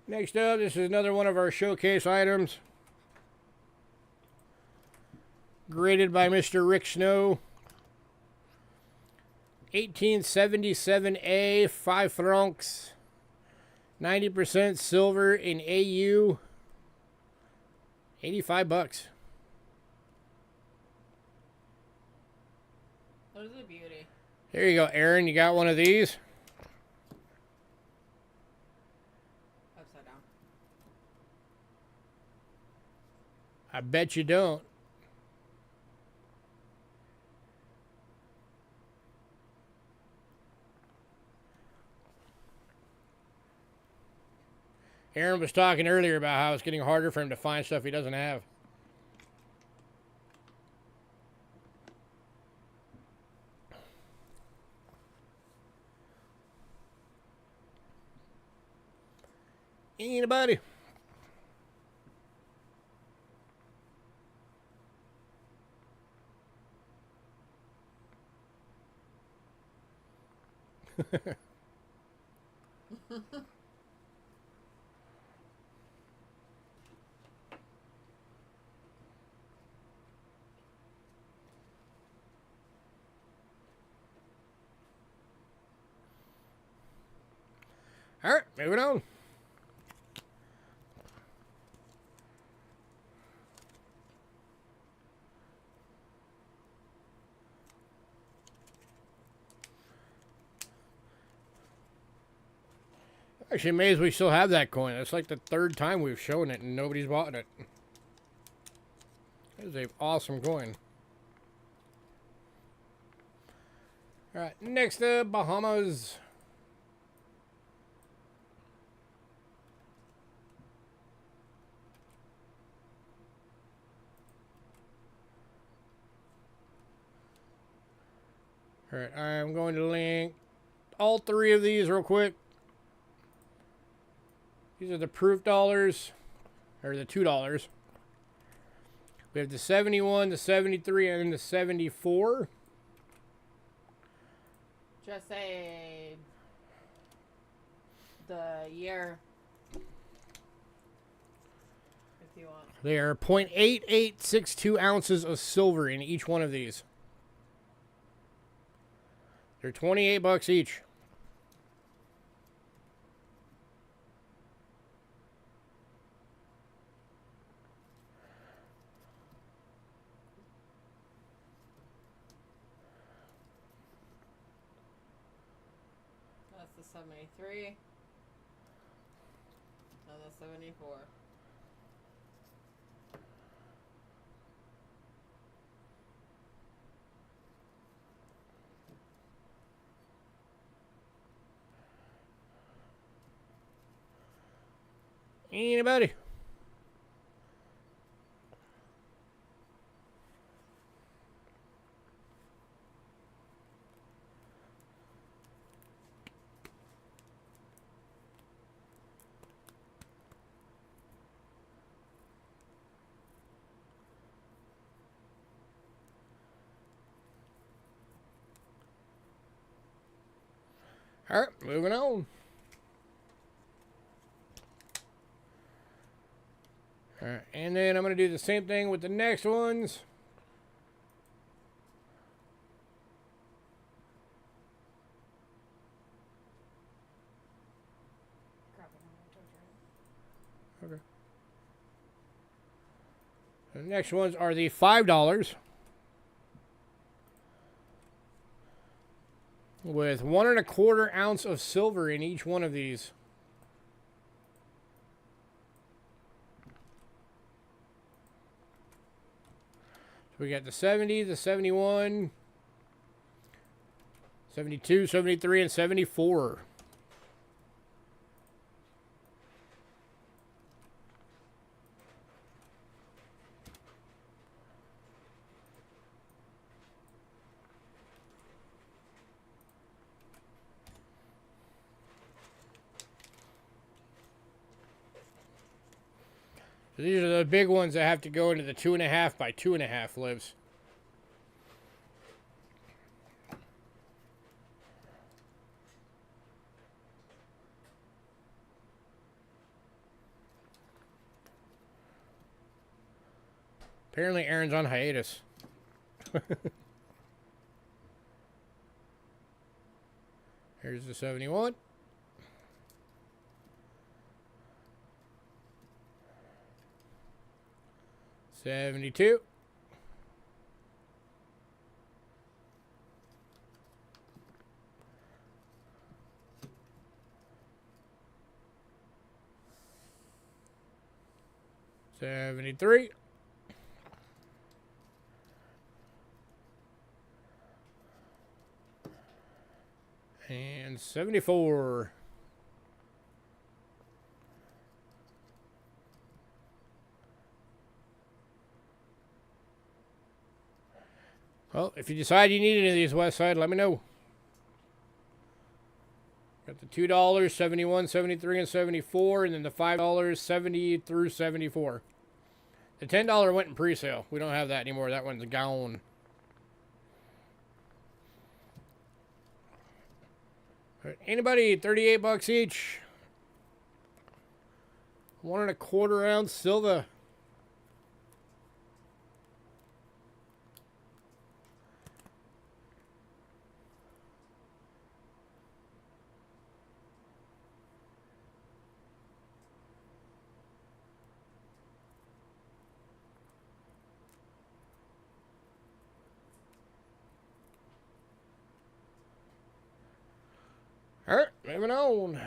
Next up, this is another one of our showcase items. Graded by Mr. Rick Snow. 1877A, 5 francs. 90% silver in AU. $85. There's a beauty. There you go, Aaron. You got one of these? Upside down. I bet you don't. Aaron was talking earlier about how it's getting harder for him to find stuff he doesn't have. Anybody? All right, moving on. Actually, amazed we still have that coin. That's like the third time we've shown it and nobody's bought it. That is an awesome coin. All right, next up, Bahamas. All right, I'm going to link all three of these real quick. These are the proof dollars, or the $2. We have the 71, the 73, and the 74. Just say the year. If you want. There are 0.8862 ounces of silver in each one of these. They're $28 each. That's the 73. And the 74. Anybody? All right, moving on. All right, and then I'm going to do the same thing with the next ones. Okay. The next ones are the $5 with 1 1/4 ounce of silver in each one of these. So we got the 70, the 71, 72, 73, and 74. So these are the big ones that have to go into the 2.5 by 2.5 lives. Apparently Aaron's on hiatus. Here's the 71. $72. $73. And $74. Well, if you decide you need any of these West Side, let me know. Got the $2, 71, 73, and 74, and then the $5, 70 through 74. The $10 went in pre-sale. We don't have that anymore. That one's gone. Anybody, $38 each. 1 1/4 ounce silver. All right, moving on.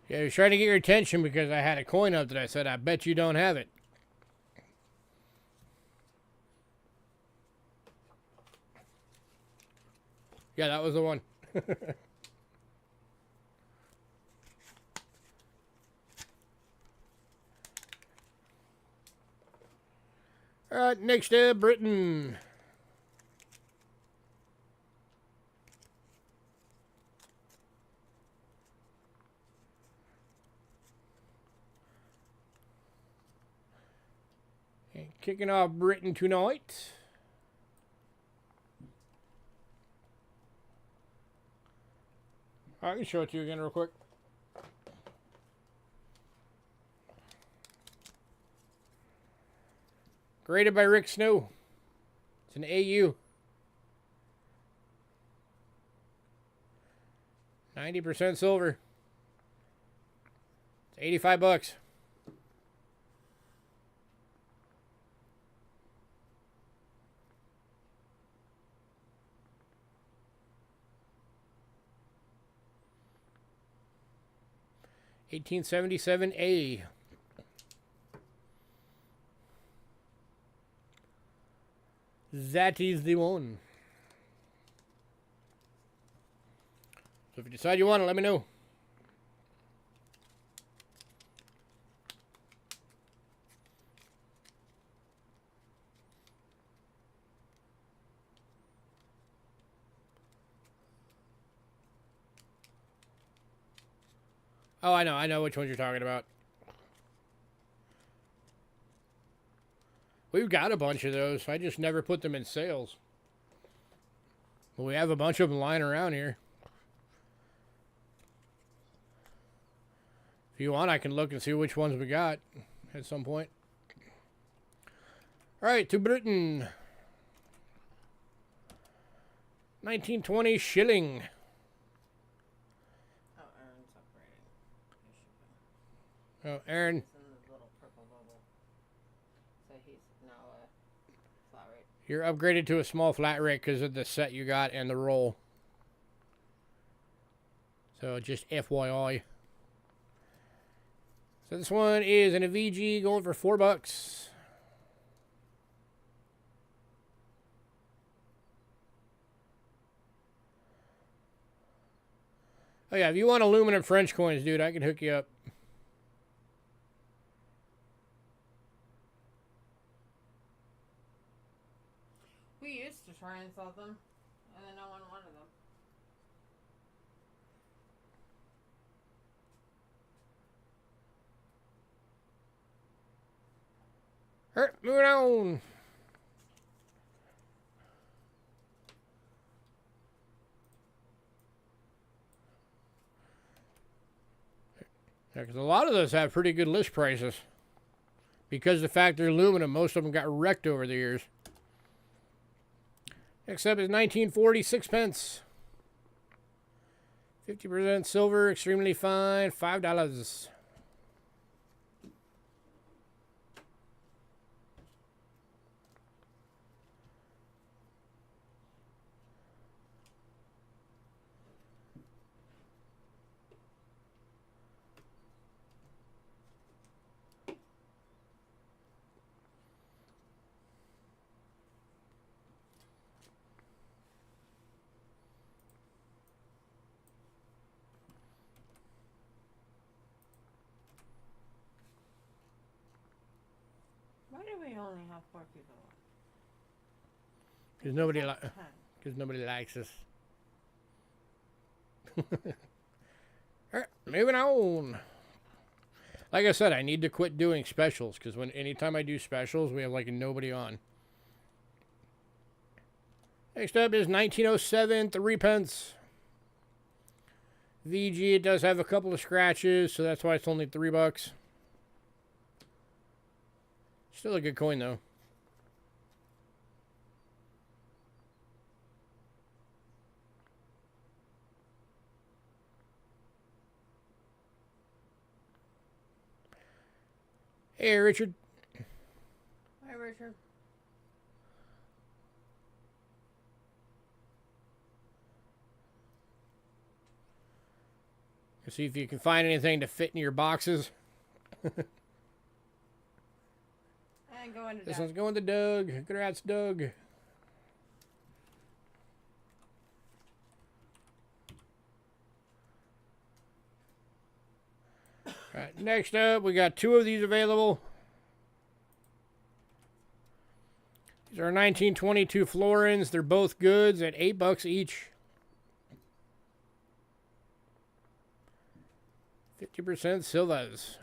Yeah, I was trying to get your attention because I had a coin up that I said, I bet you don't have it. Yeah, that was the one. All right, next Britain. Kicking off Britain tonight. I can show it to you again real quick. Graded by Rick Snow. It's an AU. 90% silver. It's 85 bucks. $1877A. That is the one. So if you decide you want it, let me know. Oh, I know which ones you're talking about. We've got a bunch of those. I just never put them in sales. But we have a bunch of them lying around here. If you want, I can look and see which ones we got at some point. All right, to Britain. 1920 shilling. Oh, Aaron's upgrading. Oh, Aaron. It's in the little purple bubble. So he's now a flat rate. You're upgraded to a small flat rate because of the set you got and the roll. So just FYI. So this one is in a VG going for $4. Oh yeah, if you want aluminum French coins, dude, I can hook you up. We used to try and sell them, and then no one wanted them. All right, moving on. Yeah, because a lot of those have pretty good list prices. Because of the fact they're aluminum, most of them got wrecked over the years. Next up is 1940, 6 pence. 50% silver, extremely fine, $5. Why do we only have 4 people? Because nobody likes us. Alright, moving on. Like I said, I need to quit doing specials because anytime I do specials, we have like nobody on. Next up is 1907, 3 pence. VG, it does have a couple of scratches, so that's why it's only $3. Still a good coin though. Hey, Richard. Hi, Richard. See if you can find anything to fit in your boxes. And going to This Doug. one's going to Doug. Congrats, Doug. All right, next up, we got 2 of these available. These are 1922 florins. They're both goods at $8 each. 50% silvers.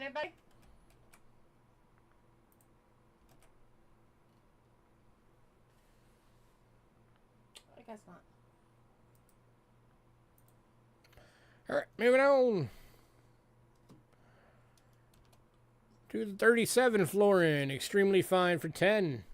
Anybody? I guess not. All right, moving on to the 37 florin, extremely fine for 10.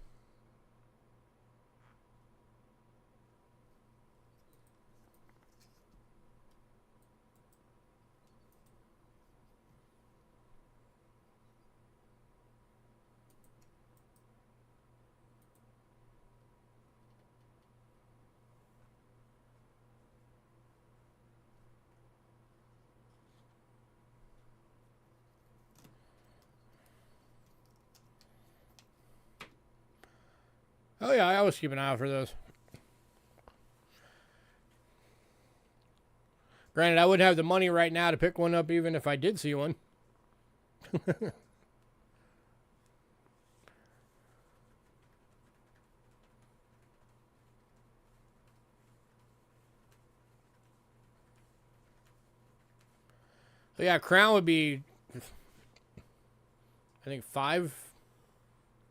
Oh yeah, I always keep an eye out for those. Granted, I wouldn't have the money right now to pick one up even if I did see one. So yeah, crown would be, I think five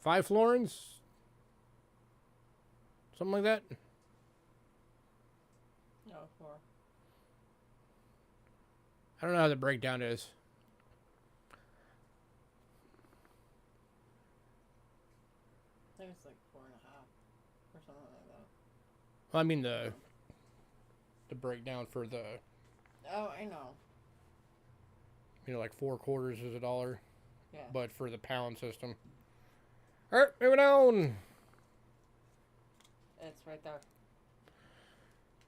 florins, something like that. No, 4. I don't know how the breakdown is. I think it's like 4.5 or something like that. Well, I mean the breakdown for the, Oh, I know. you know, like 4 quarters is $1. Yeah. But for the pound system. All right, moving on. It's right there.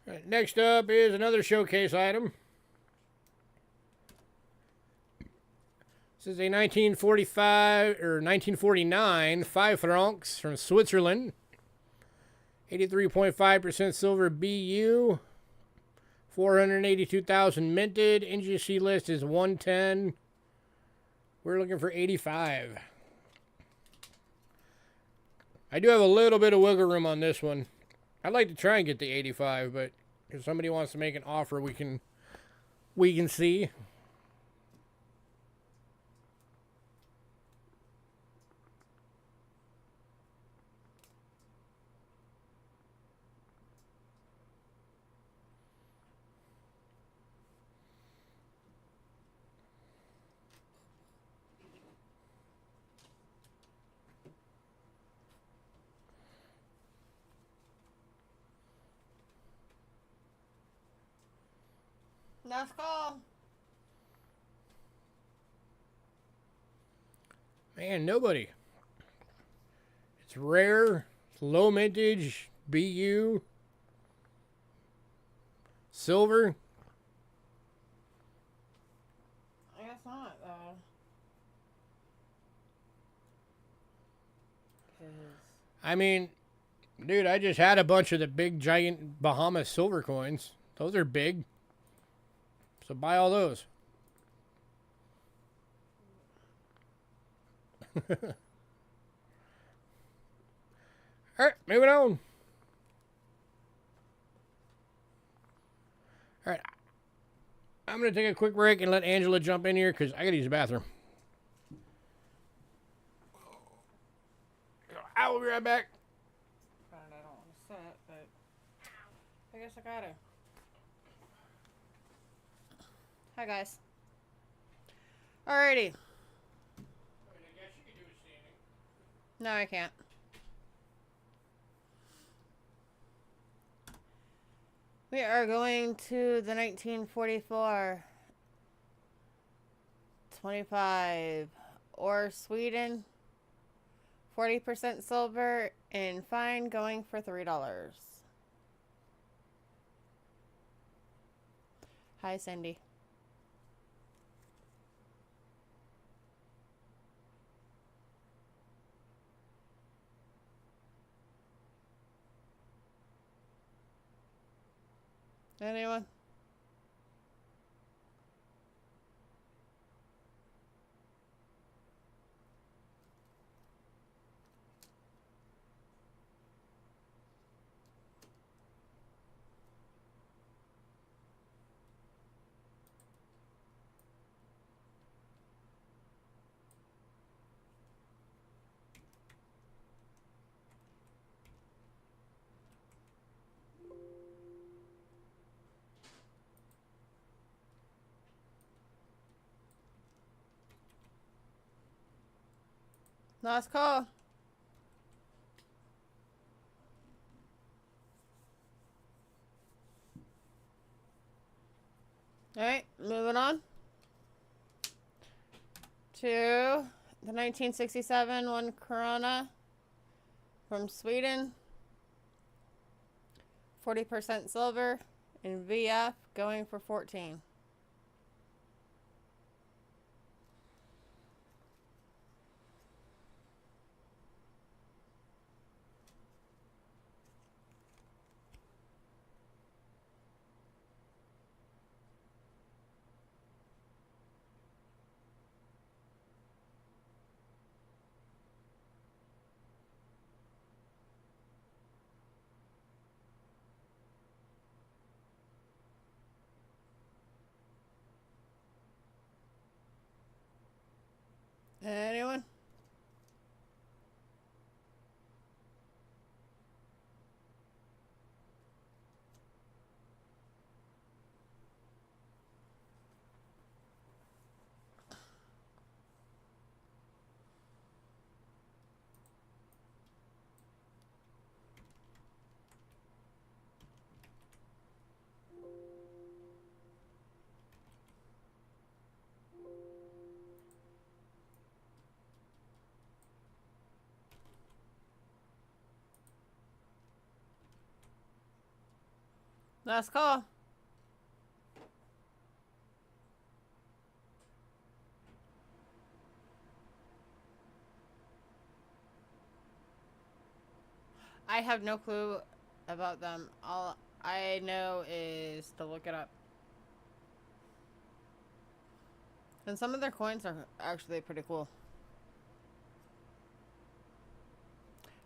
All right, next up is another showcase item. This is a 1945 or 1949 5 francs from Switzerland. 83.5% silver BU. 482,000 minted. NGC list is 110. We're looking for 85. I do have a little bit of wiggle room on this one. I'd like to try and get the 85, but if somebody wants to make an offer, we can see. Let's go. Man, nobody. It's rare, it's low mintage, BU, silver. I guess not, though. 'Cause I mean, dude, I just had a bunch of the big, giant Bahamas silver coins. Those are big. So buy all those. All right, moving on. All right. I'm going to take a quick break and let Angela jump in here because I got to use the bathroom. I will be right back. I don't want to sit, but I guess I gotta. Hi, guys. Alrighty. No, I can't. We are going to the 1944 25 or Sweden. 40% silver and fine, going for $3. Hi, Cindy. Anyone? Last call. Alright, moving on to the 1967 one Corona from Sweden. 40% silver in VF, going for 14. Anyone? Last call. I have no clue about them. All I know is to look it up. And some of their coins are actually pretty cool.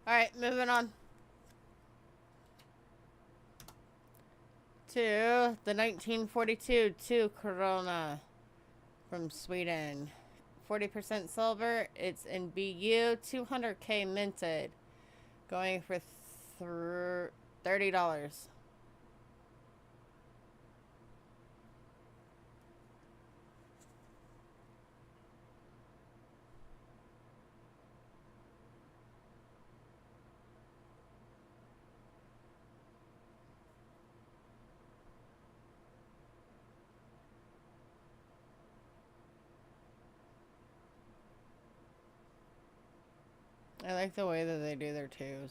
Alright, moving on to the 1942 2 Corona from Sweden. 40% silver. It's in BU. 200K minted. Going for $30. I like the way that they do their twos.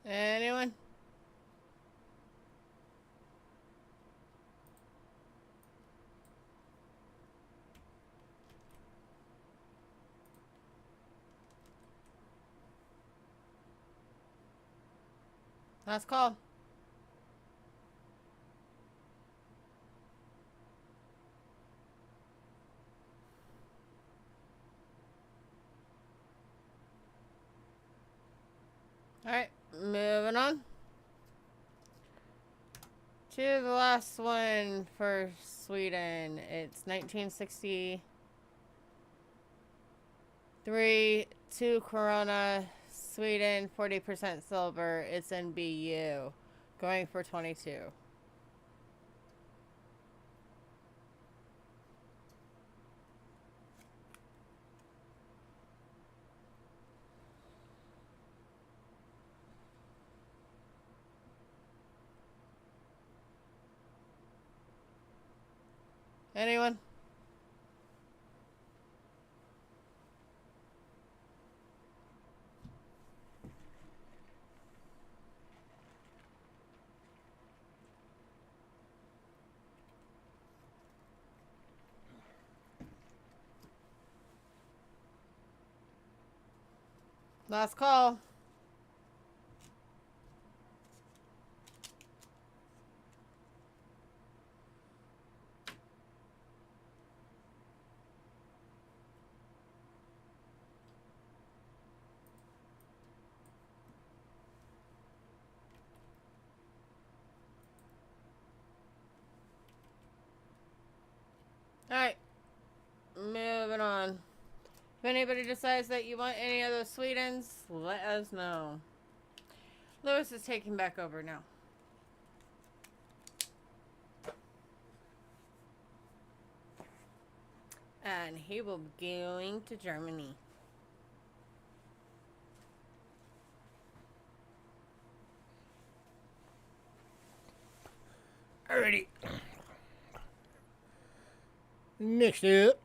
Anyone? Last call. Alright, moving on to the last one for Sweden. It's 1963 2 Corona, Sweden, 40% silver. It's in BU, going for 22. Anyone? Last call. Alright, moving on If anybody decides that you want any of those Swedens, let us know. Lewis is taking back over now. And he will be going to Germany. Alrighty. Next up.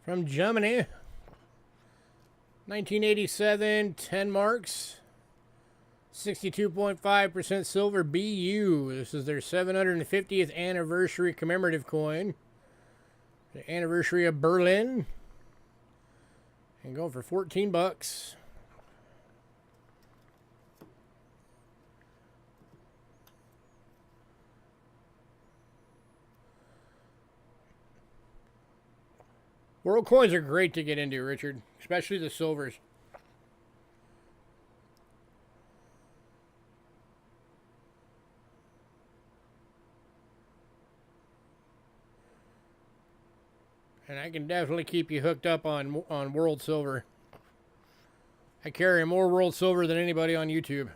From Germany. 1987, 10 marks. 62.5% silver BU. This is their 750th anniversary commemorative coin. The anniversary of Berlin. And going for 14 bucks. World coins are great to get into, Richard. Especially the silvers. And I can definitely keep you hooked up on World Silver. I carry more World Silver than anybody on YouTube.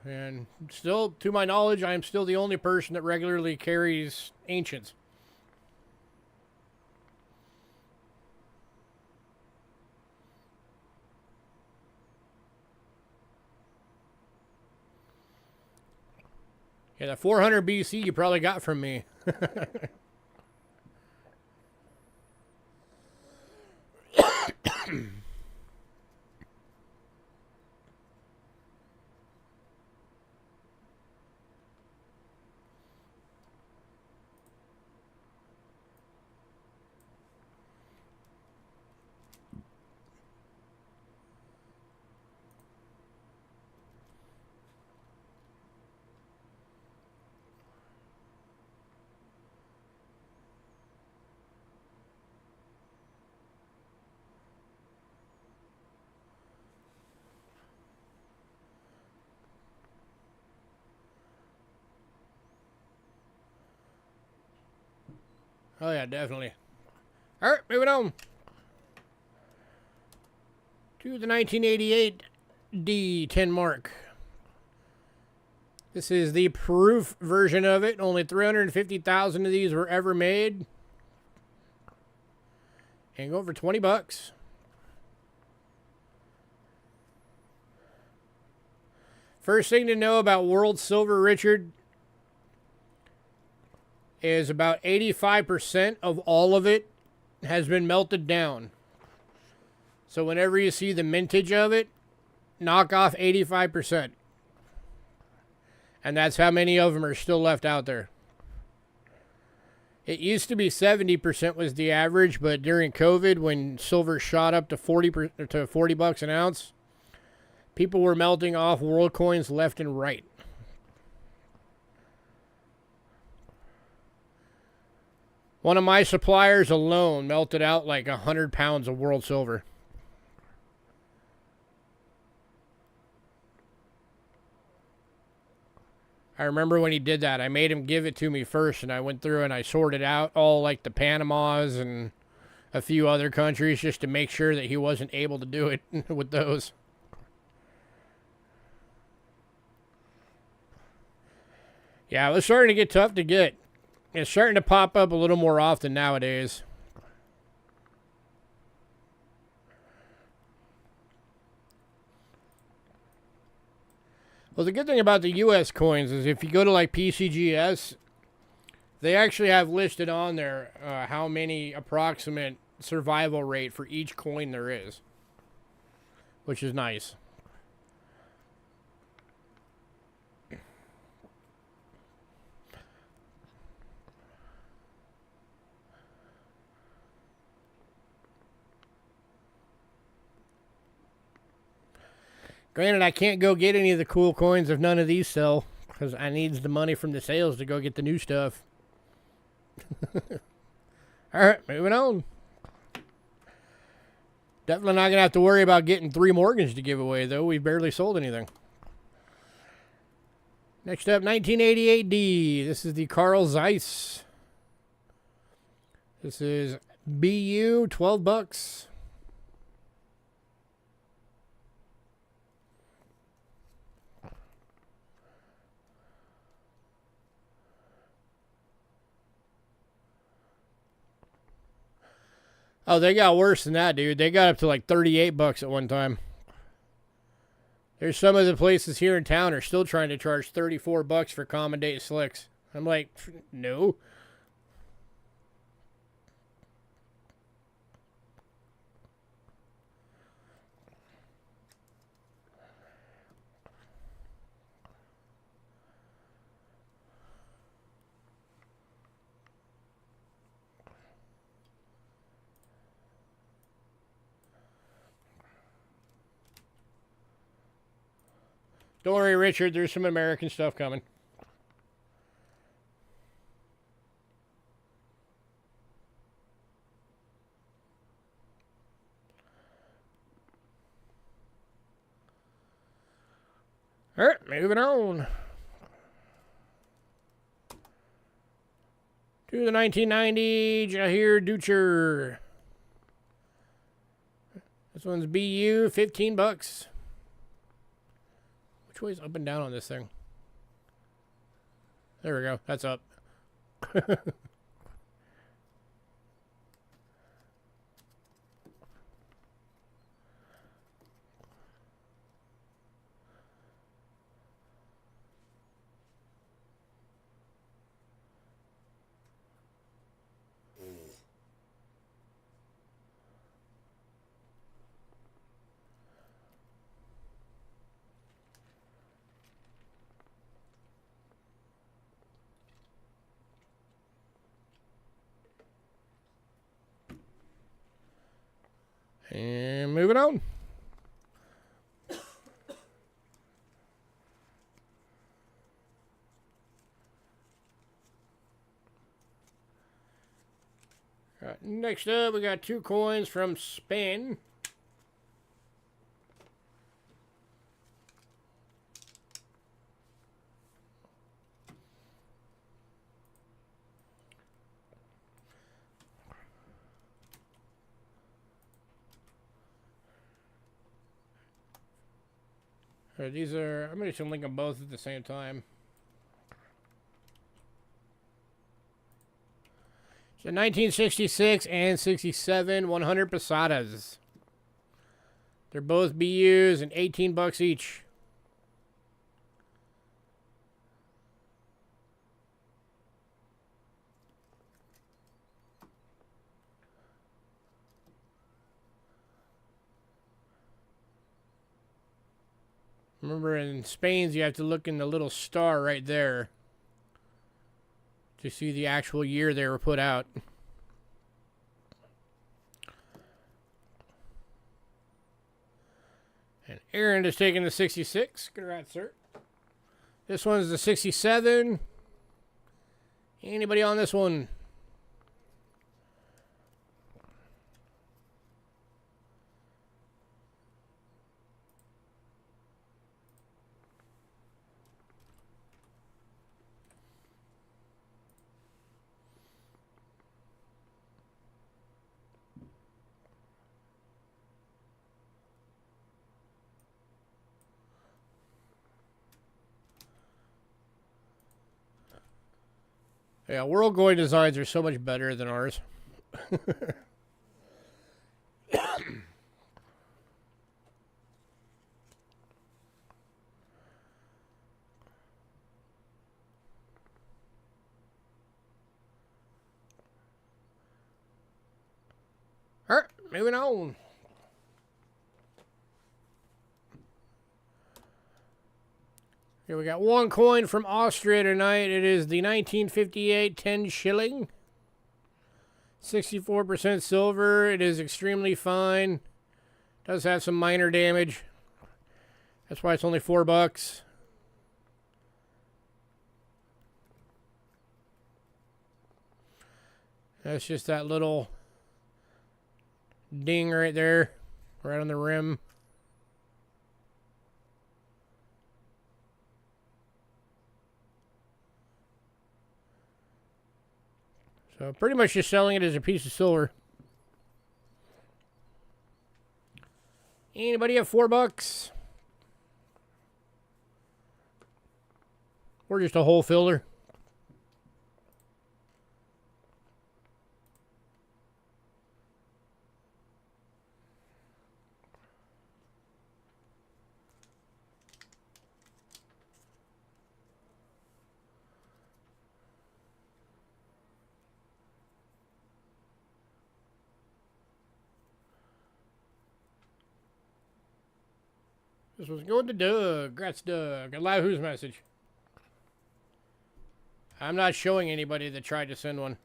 And still, to my knowledge, I am still the only person that regularly carries Ancients. Yeah, the 400 BC you probably got from me. Oh, yeah, definitely. All right, moving on. To the 1988 D10 mark. This is the proof version of it. Only 350,000 of these were ever made. And go for 20 bucks. First thing to know about World Silver, Richard, is about 85% of all of it has been melted down. So whenever you see the mintage of it, knock off 85%. And that's how many of them are still left out there. It used to be 70% was the average, but during COVID, when silver shot up to 40 bucks an ounce, people were melting off world coins left and right. One of my suppliers alone melted out like 100 pounds of world silver. I remember when he did that, I made him give it to me first, and I went through and I sorted out all like the Panamas and a few other countries just to make sure that he wasn't able to do it with those. Yeah, it was starting to get tough to get. It's starting to pop up a little more often nowadays. Well, the good thing about the U.S. coins is if you go to like PCGS, they actually have listed on there how many approximate survival rate for each coin there is, which is nice. Granted, I can't go get any of the cool coins if none of these sell, because I needs the money from the sales to go get the new stuff. Alright, moving on. Definitely not going to have to worry about getting 3 Morgans to give away, though. We've barely sold anything. Next up, 1988D. This is the Carl Zeiss. This is BU, 12 bucks. Oh, they got worse than that, dude. They got up to like 38 bucks at one time. There's some of the places here in town are still trying to charge 34 bucks for common date slicks. I'm like, no. Don't worry, Richard. There's some American stuff coming. All right, moving on. To the 1990 Jahir Ducher. This one's BU, 15 bucks. Which way is up and down on this thing? There we go. That's up. And moving on. All right, next up, we got 2 coins from Spain. All right, these are, I'm going to link them both at the same time. So 1966 and 67, 100 pesadas. They're both BUs and 18 bucks each. Remember, in Spain's, you have to look in the little star right there to see the actual year they were put out. And Aaron is taking the 66. Congrats, sir. This one's the 67. Anybody on this one? Yeah, World Coin designs are so much better than ours. All right, moving on. Here we got 1 coin from Austria tonight. It is the 1958 10 shilling. 64% silver. It is extremely fine. Does have some minor damage. That's why it's only 4 bucks. That's just that little ding right there, right on the rim. So pretty much just selling it as a piece of silver. Anybody have $4? Or just a whole filler? This was going to Doug. Congrats, Doug. Allow whose message? I'm not showing anybody that tried to send one.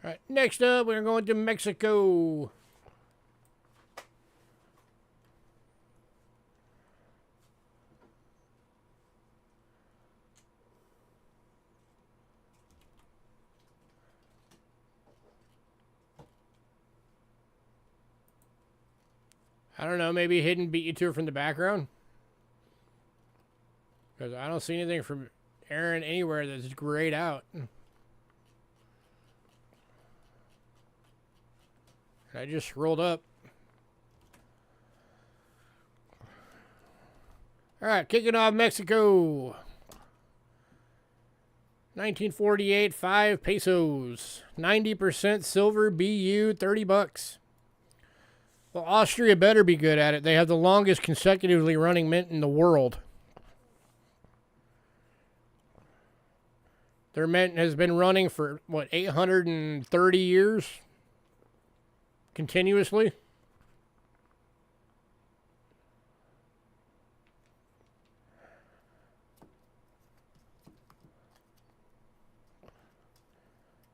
All right, next up, we're going to Mexico. I don't know, maybe Hidden beat you to it from the background? Because I don't see anything from Aaron anywhere that's grayed out. I just scrolled up. Alright, kicking off Mexico. 1948, 5 pesos. 90% silver BU, $30. Well, Austria better be good at it. They have the longest consecutively running mint in the world. Their mint has been running for, what, 830 years? Continuously?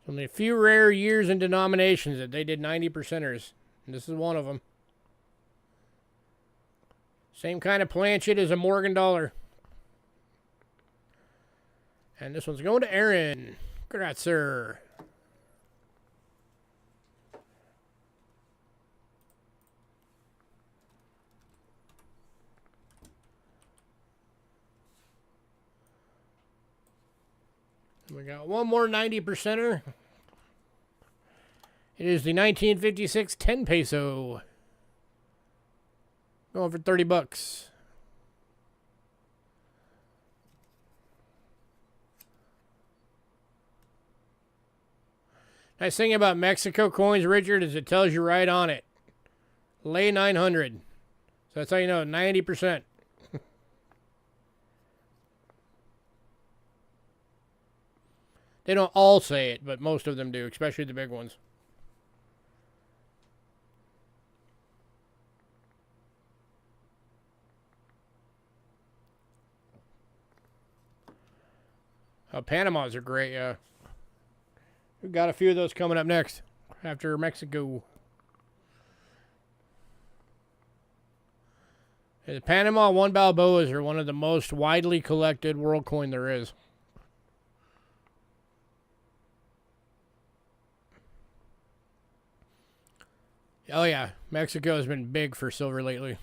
Only a few rare years and denominations that they did 90%ers. And this is one of them. Same kind of planchet as a Morgan dollar. And this one's going to Aaron. Congrats, sir. We got one more 90%er. It is the 1956 10 peso. Going for $30. Nice thing about Mexico coins, Richard, is it tells you right on it. Lay 900. So that's how you know, 90%. They don't all say it, but most of them do, especially the big ones. Panamas are great, yeah. We've got a few of those coming up next, after Mexico. The Panama 1 Balboas are one of the most widely collected world coin there is. Oh yeah, Mexico has been big for silver lately.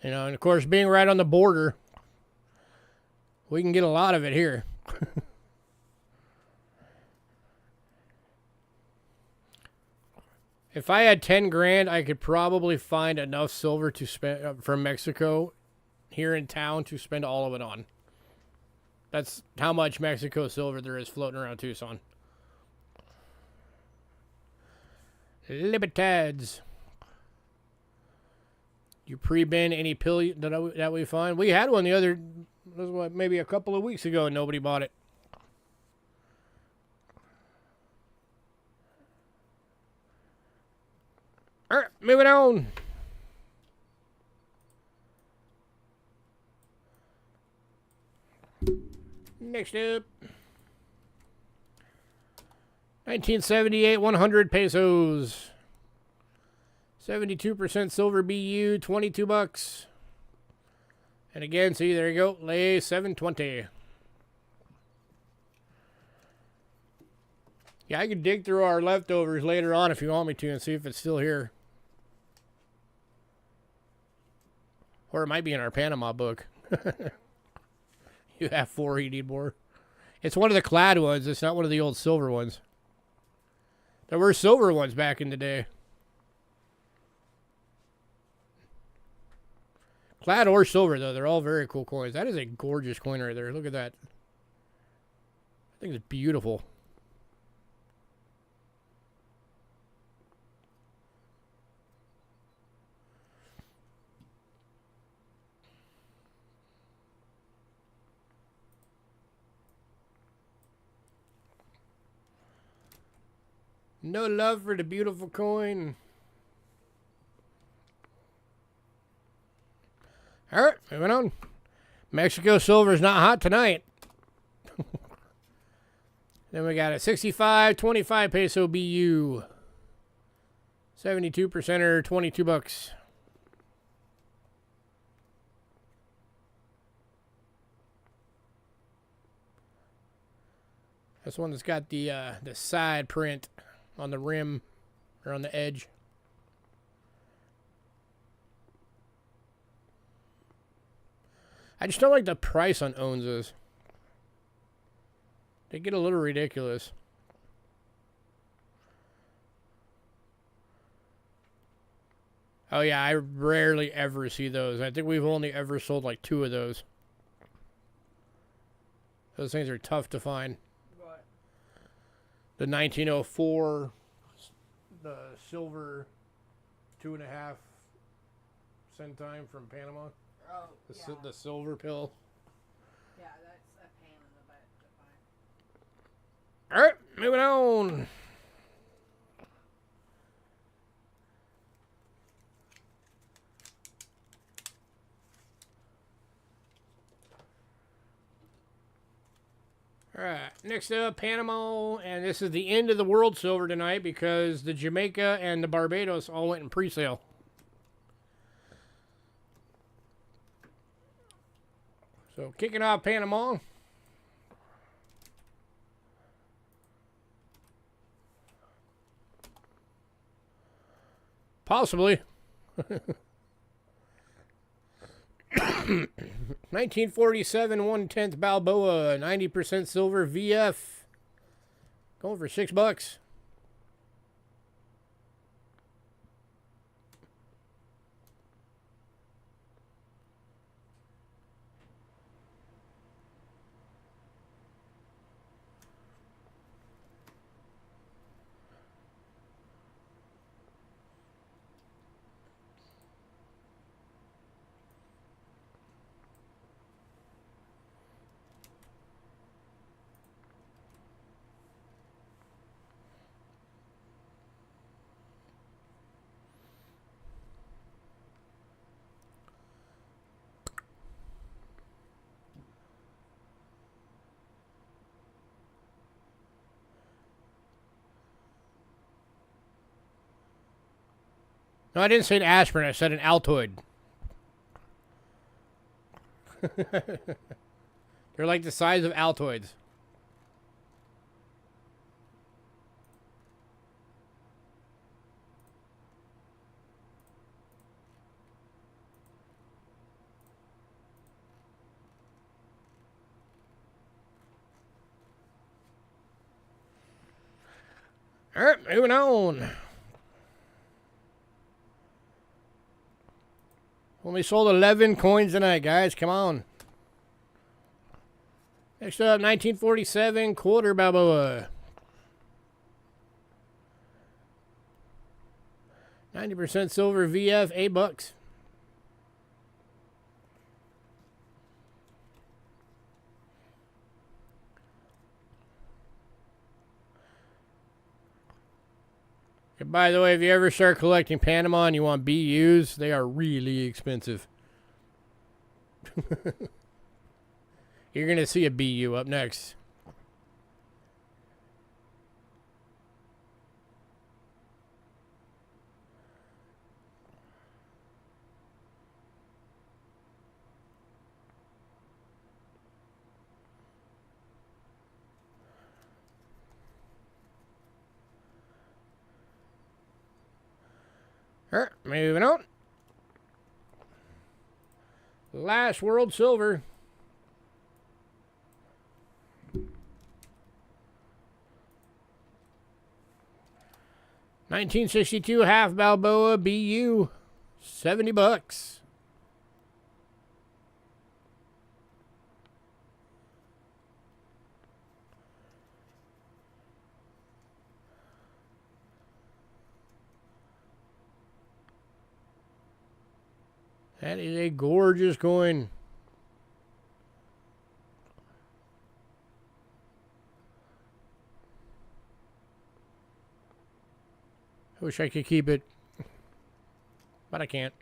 You know, and of course, being right on the border, we can get a lot of it here. If I had 10 grand, I could probably find enough silver to spend from Mexico here in town to spend all of it on. That's how much Mexico silver there is floating around Tucson. Libertads. You pre-bin any pill that we find? We had one the other, what, maybe a couple of weeks ago, and nobody bought it. All right, moving on. Next up, 1978, 100 pesos. 72% silver BU, $22. And again, see, there you go. Lay 720. Yeah, I could dig through our leftovers later on if you want me to and see if it's still here. Or it might be in our Panama book. You have 4, you need more. It's one of the clad ones. It's not one of the old silver ones. There were silver ones back in the day. Clad or silver, though. They're all very cool coins. That is a gorgeous coin right there. Look at that. I think it's beautiful. No love for the beautiful coin. All right, moving on. Mexico silver is not hot tonight. Then we got a 65.25 peso BU. 72% or 22 bucks. This one that's got the side print on the rim or on the edge. I just don't like the price on Onzas. They get a little ridiculous. Oh yeah, I rarely ever see those. I think we've only ever sold like 2 of those. Those things are tough to find. What? The 1904, the silver 2.5 centime from Panama. Oh, The silver pill. Yeah, that's a pain in the butt to find. Alright, moving on. Alright, next up, Panama, and this is the end of the world silver tonight because the Jamaica and the Barbados all went in pre-sale. So, kicking off Panama. Possibly. 1947 1/10 Balboa, 90% silver VF. Going for $6. No, I didn't say an aspirin. I said an Altoid. They're like the size of Altoids. All right, moving on. Only sold 11 coins tonight, guys. Come on. Next up, 1947 quarter Balboa. 90% silver VF, $8. And by the way, if you ever start collecting Panama and you want BUs, they are really expensive. You're going to see a BU up next. Alright, moving on. Last World Silver. $1962 half Balboa BU. $70. That is a gorgeous coin. I wish I could keep it, but I can't.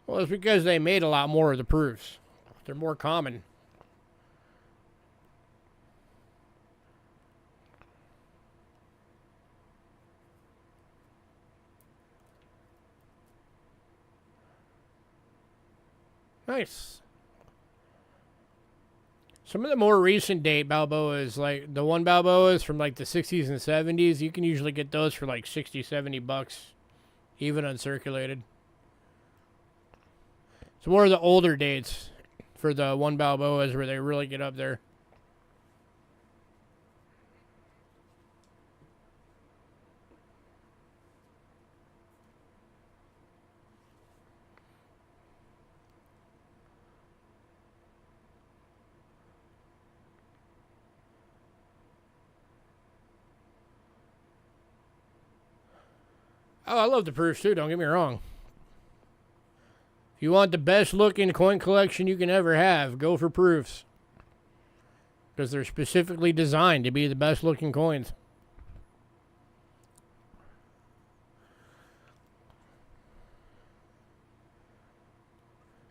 Well, it's because they made a lot more of the proofs. They're more common. Nice. Some of the more recent date Balboas, like the one Balboas from like the 60s and 70s, you can usually get those for like 60, 70 bucks, even uncirculated. It's more of the older dates for the one Balboas where they really get up there. Oh, I love the proofs too, don't get me wrong. If you want the best looking coin collection you can ever have, go for proofs. Because they're specifically designed to be the best looking coins.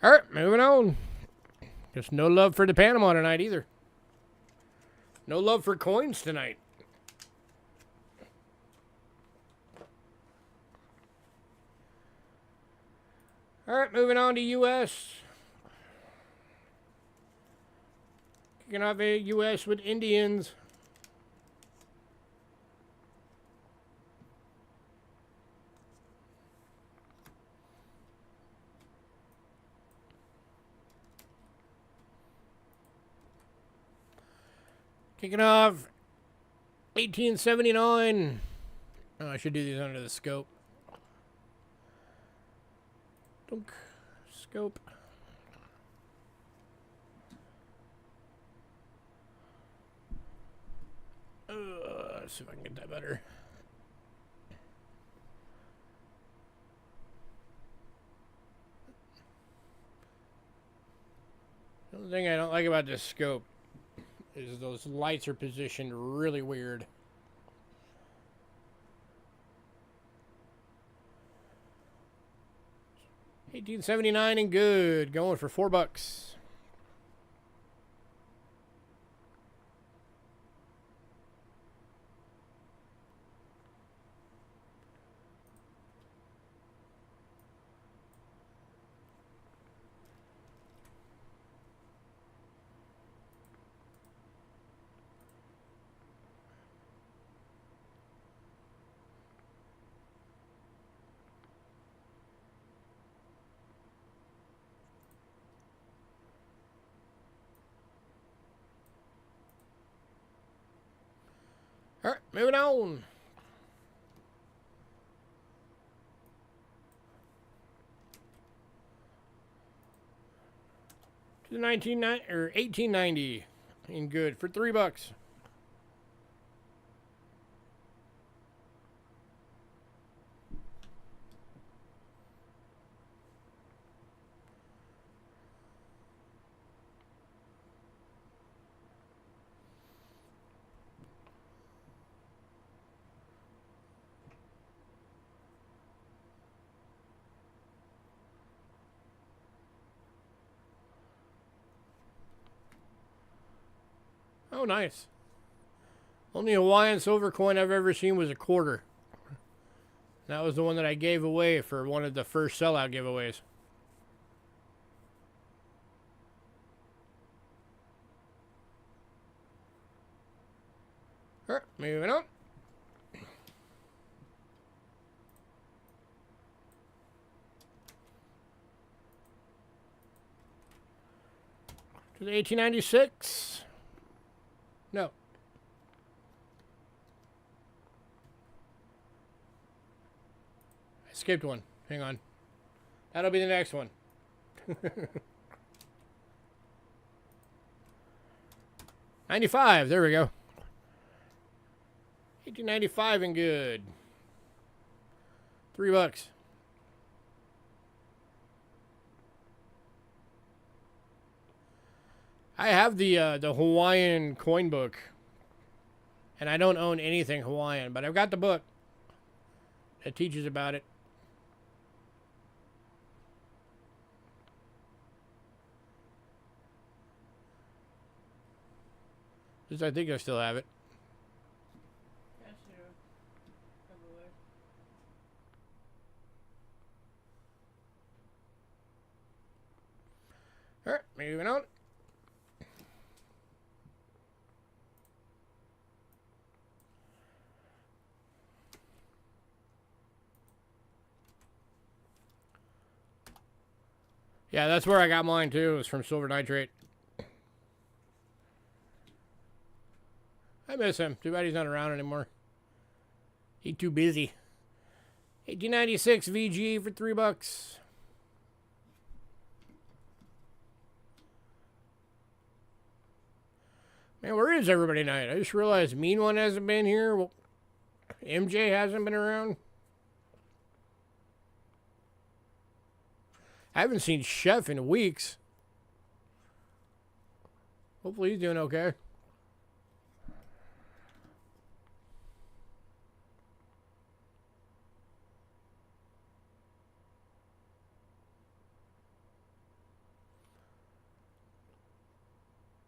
Alright, moving on. Just no love for the Panama tonight either. No love for coins tonight. Alright, moving on to U.S. Kicking off a U.S. with Indians. Kicking off 1879. Oh, I should do these under the scope. Dunk. Scope. Let's see if I can get that better. The only thing I don't like about this scope is those lights are positioned really weird. $18.79 and good, going for $4. All right, moving on. To the 1890 in good for $3. Oh, nice. Only Hawaiian silver coin I've ever seen was a quarter. That was the one that I gave away for one of the first sellout giveaways. Alright, moving on. To the 1896. No. I skipped one. Hang on. That'll be the next one. 95. There we go. 1895 and good. $3. I have the Hawaiian coin book, and I don't own anything Hawaiian, but I've got the book that teaches about it. I think I still have it. Yes, you do. Probably. All right, moving on. Yeah, that's where I got mine too. It was from Silver Nitrate. I miss him. Too bad he's not around anymore. He's too busy. 1896 VG for $3. Man, where is everybody tonight? I just realized Mean One hasn't been here. Well, MJ hasn't been around. I haven't seen Chef in weeks. Hopefully he's doing okay.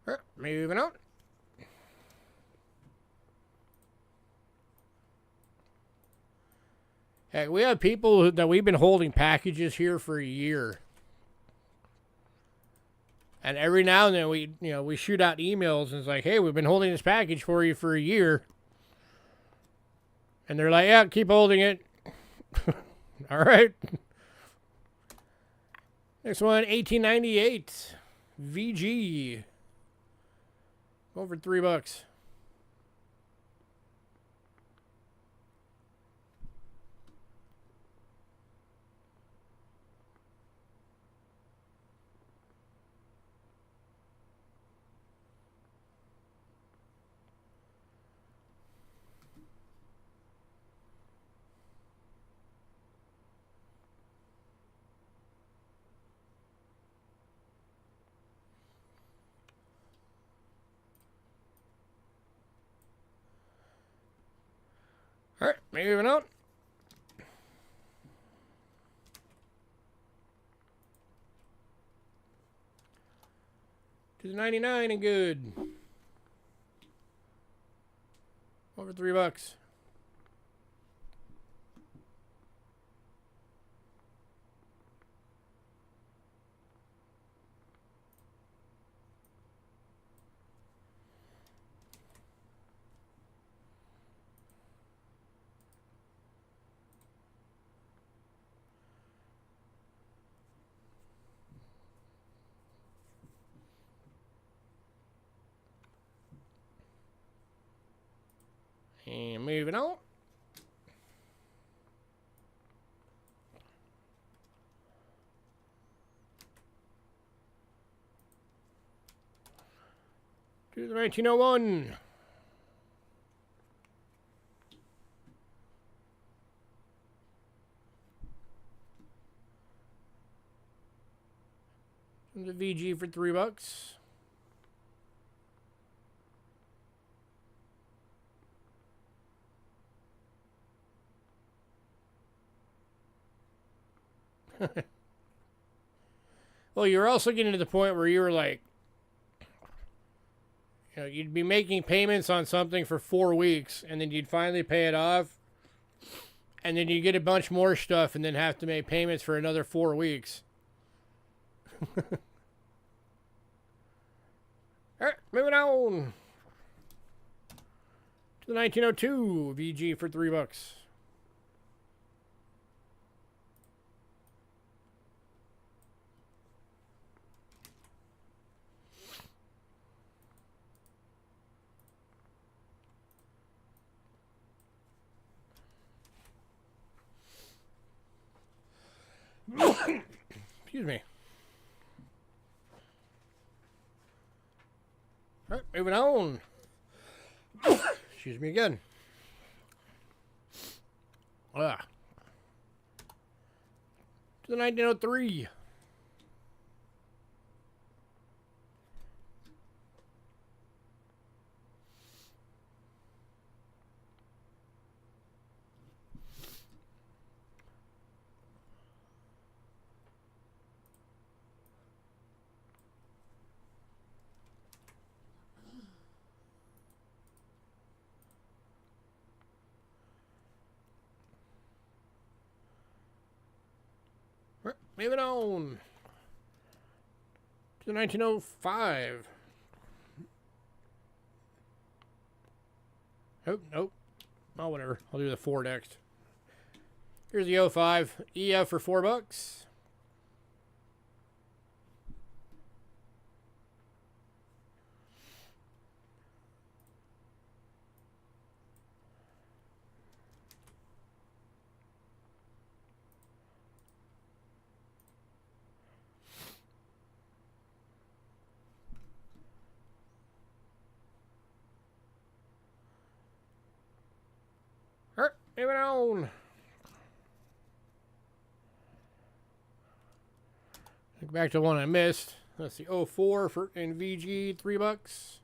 All right, moving on. Heck, we have people that we've been holding packages here for a year. And every now and then we shoot out emails and it's like, hey, we've been holding this package for you for a year. And they're like, yeah, keep holding it. All right. Next one, 1898. VG. Over $3. All right, moving on. To the 99 and good. Over $3. And moving on. To the 1901. The VG for $3. Well, you're also getting to the point where you were like, you'd be making payments on something for 4 weeks, and then you'd finally pay it off, and then you get a bunch more stuff, and then have to make payments for another 4 weeks. All right, moving on. To the 1902 VG for $3. Excuse me. All right, moving on. Excuse me again. To the 1903. Moving on to the 1905. Oh, nope. Oh, whatever. I'll do the 4 next. Here's the 05 EF for $4. Moving on. Back to one I missed. That's the 04 for in VG, $3.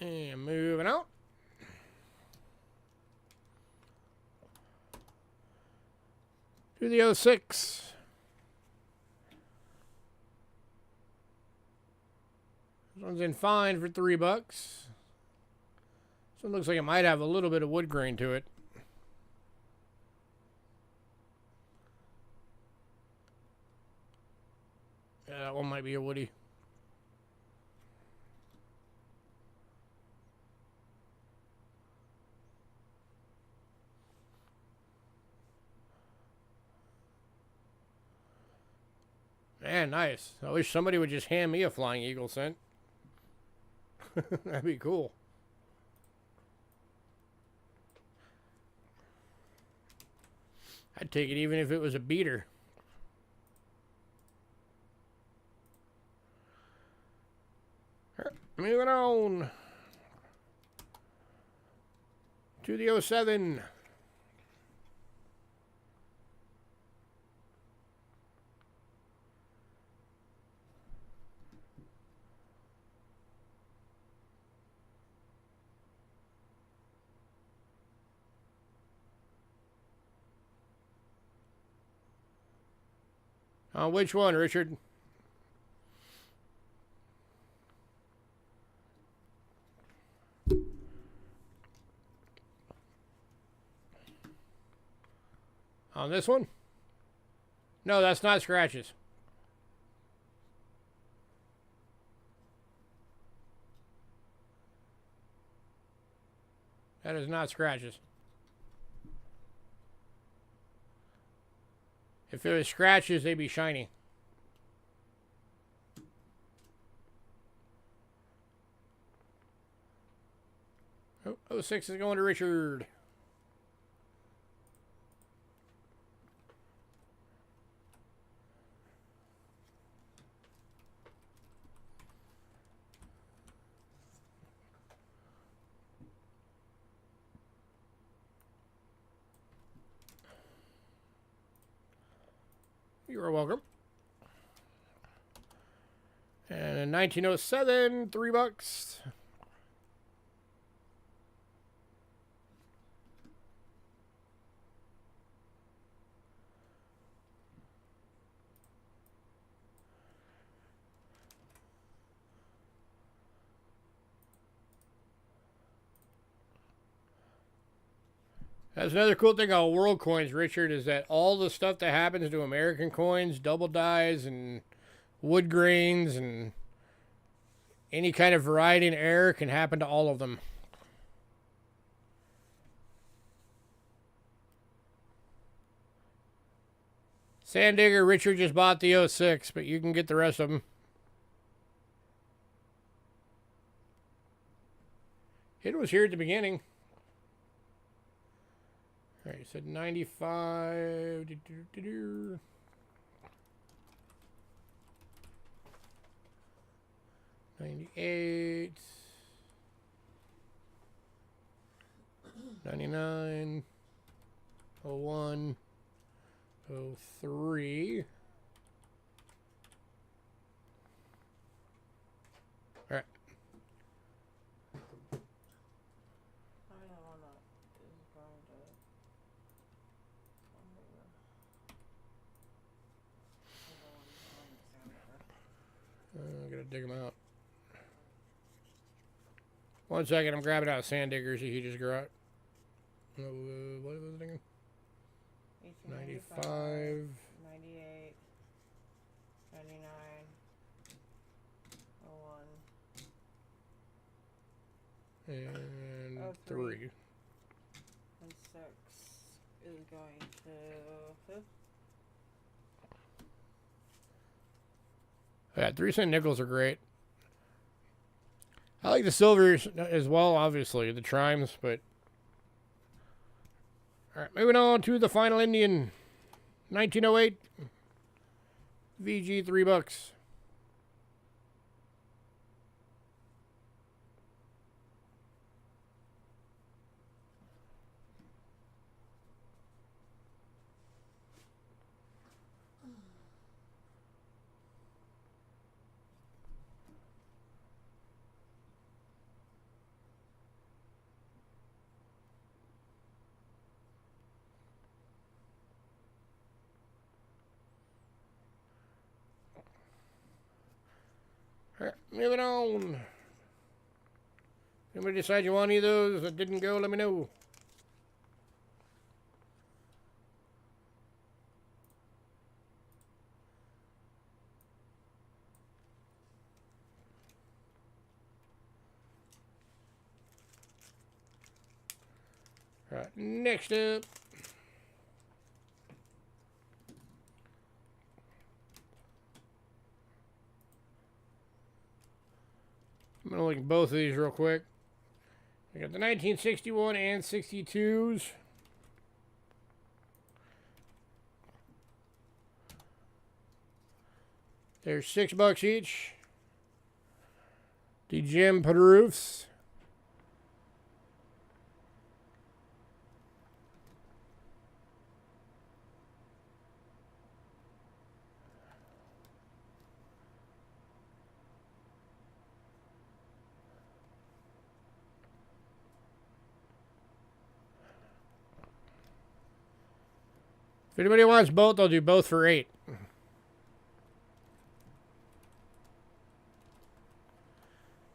And moving out. To the 06. This one's in fine for $3. This one looks like it might have a little bit of wood grain to it. Yeah, that one might be a woody. Man, nice. I wish somebody would just hand me a flying eagle cent. That'd be cool. I'd take it even if it was a beater. Moving on to the 07. On which one, Richard? On this one? No, that's not scratches. That is not scratches. If it was scratches, they'd be shiny. Oh, 06 is going to Richard. You are welcome. And in 1907, $3. That's another cool thing about world coins, Richard, is that all the stuff that happens to American coins, double dyes and wood grains and any kind of variety and error can happen to all of them. Sand Digger, Richard just bought the 06, but you can get the rest of them. It was here at the beginning. All right, you said 95. 98. 99. 01. 03. All right. I gotta dig them out. 1 second, I'm grabbing out Sand Digger. See, he just got. What was I thinking? 95, 98, 99, 01, and 03. 3. And 6 is going to 5th. Yeah, 3-cent nickels are great. I like the silvers as well, obviously, the trimes, but... Alright, moving on to the final Indian. 1908. VG, $3. Alright, moving on. Anybody decide you want any of those that didn't go, let me know. Alright, next up. I'm going to look at both of these real quick. I got the 1961 and 62s. They're $6 each. The gem proofs. If anybody wants both, I'll do both for $8.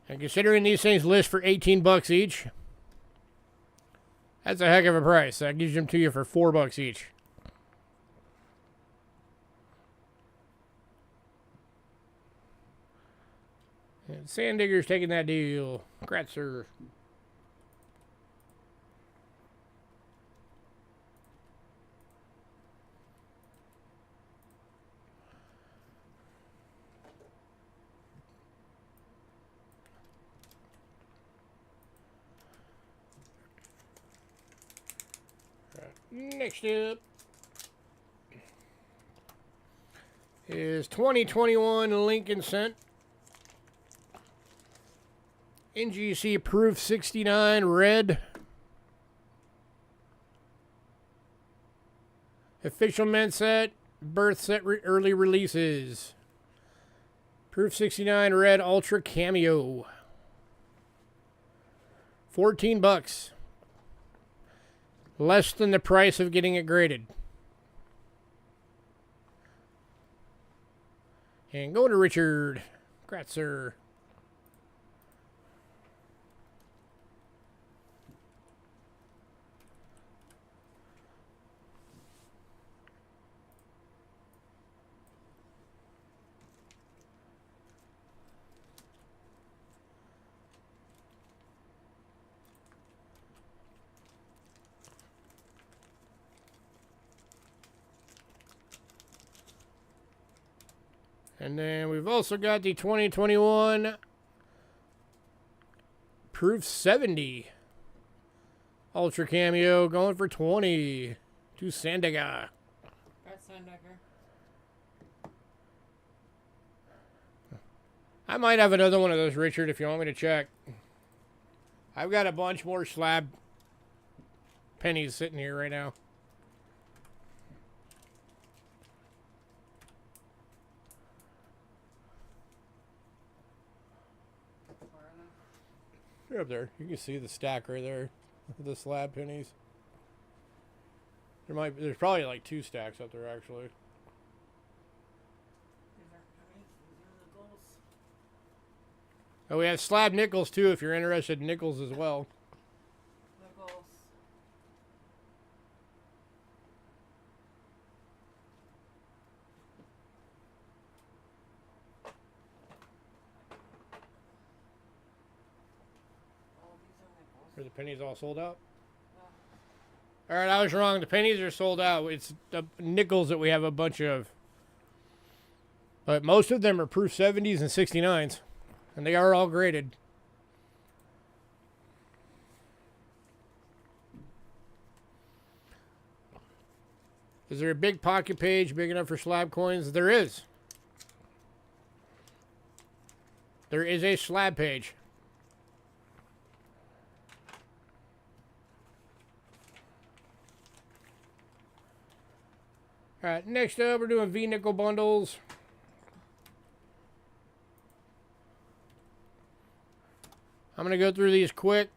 And considering these things list for $18 each, that's a heck of a price. That gives them to you for $4 each. And Sand Digger's taking that deal. Congrats, sir. Next up is 2021 Lincoln Cent. NGC Proof 69 Red. Official mint set. Birth set early releases. Proof 69 Red Ultra Cameo. $14. Less than the price of getting it graded. And go to Richard. Congrats, sir. And then we've also got the 2021 Proof 70 Ultra Cameo going for 20 to Sandaga. That's Sandecker. I might have another one of those, Richard, if you want me to check. I've got a bunch more slab pennies sitting here right now. They're up there. You can see the stack right there. The slab pennies. There's probably like 2 stacks up there actually. Oh, we have slab nickels too if you're interested in nickels as well. Nickels. Are the pennies all sold out? All right, I was wrong. The pennies are sold out. It's the nickels that we have a bunch of. But most of them are proof 70s and 69s. And they are all graded. Is there a big pocket page big enough for slab coins? There is. There is a slab page. All right, next up, we're doing V-nickel bundles. I'm going to go through these quick.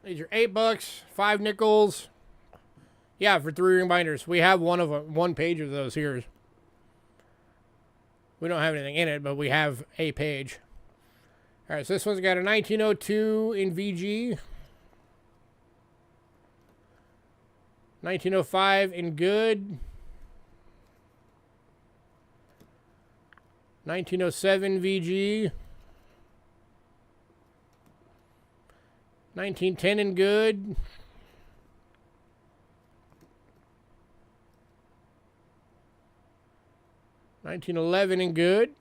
These are $8, 5 nickels. Yeah, for 3 ring binders. We have one page of those here. We don't have anything in it, but we have a page. All right, so this one's got a 1902 in VG. 1905 in good. 1907 VG. 1910 in good. 1911 in good.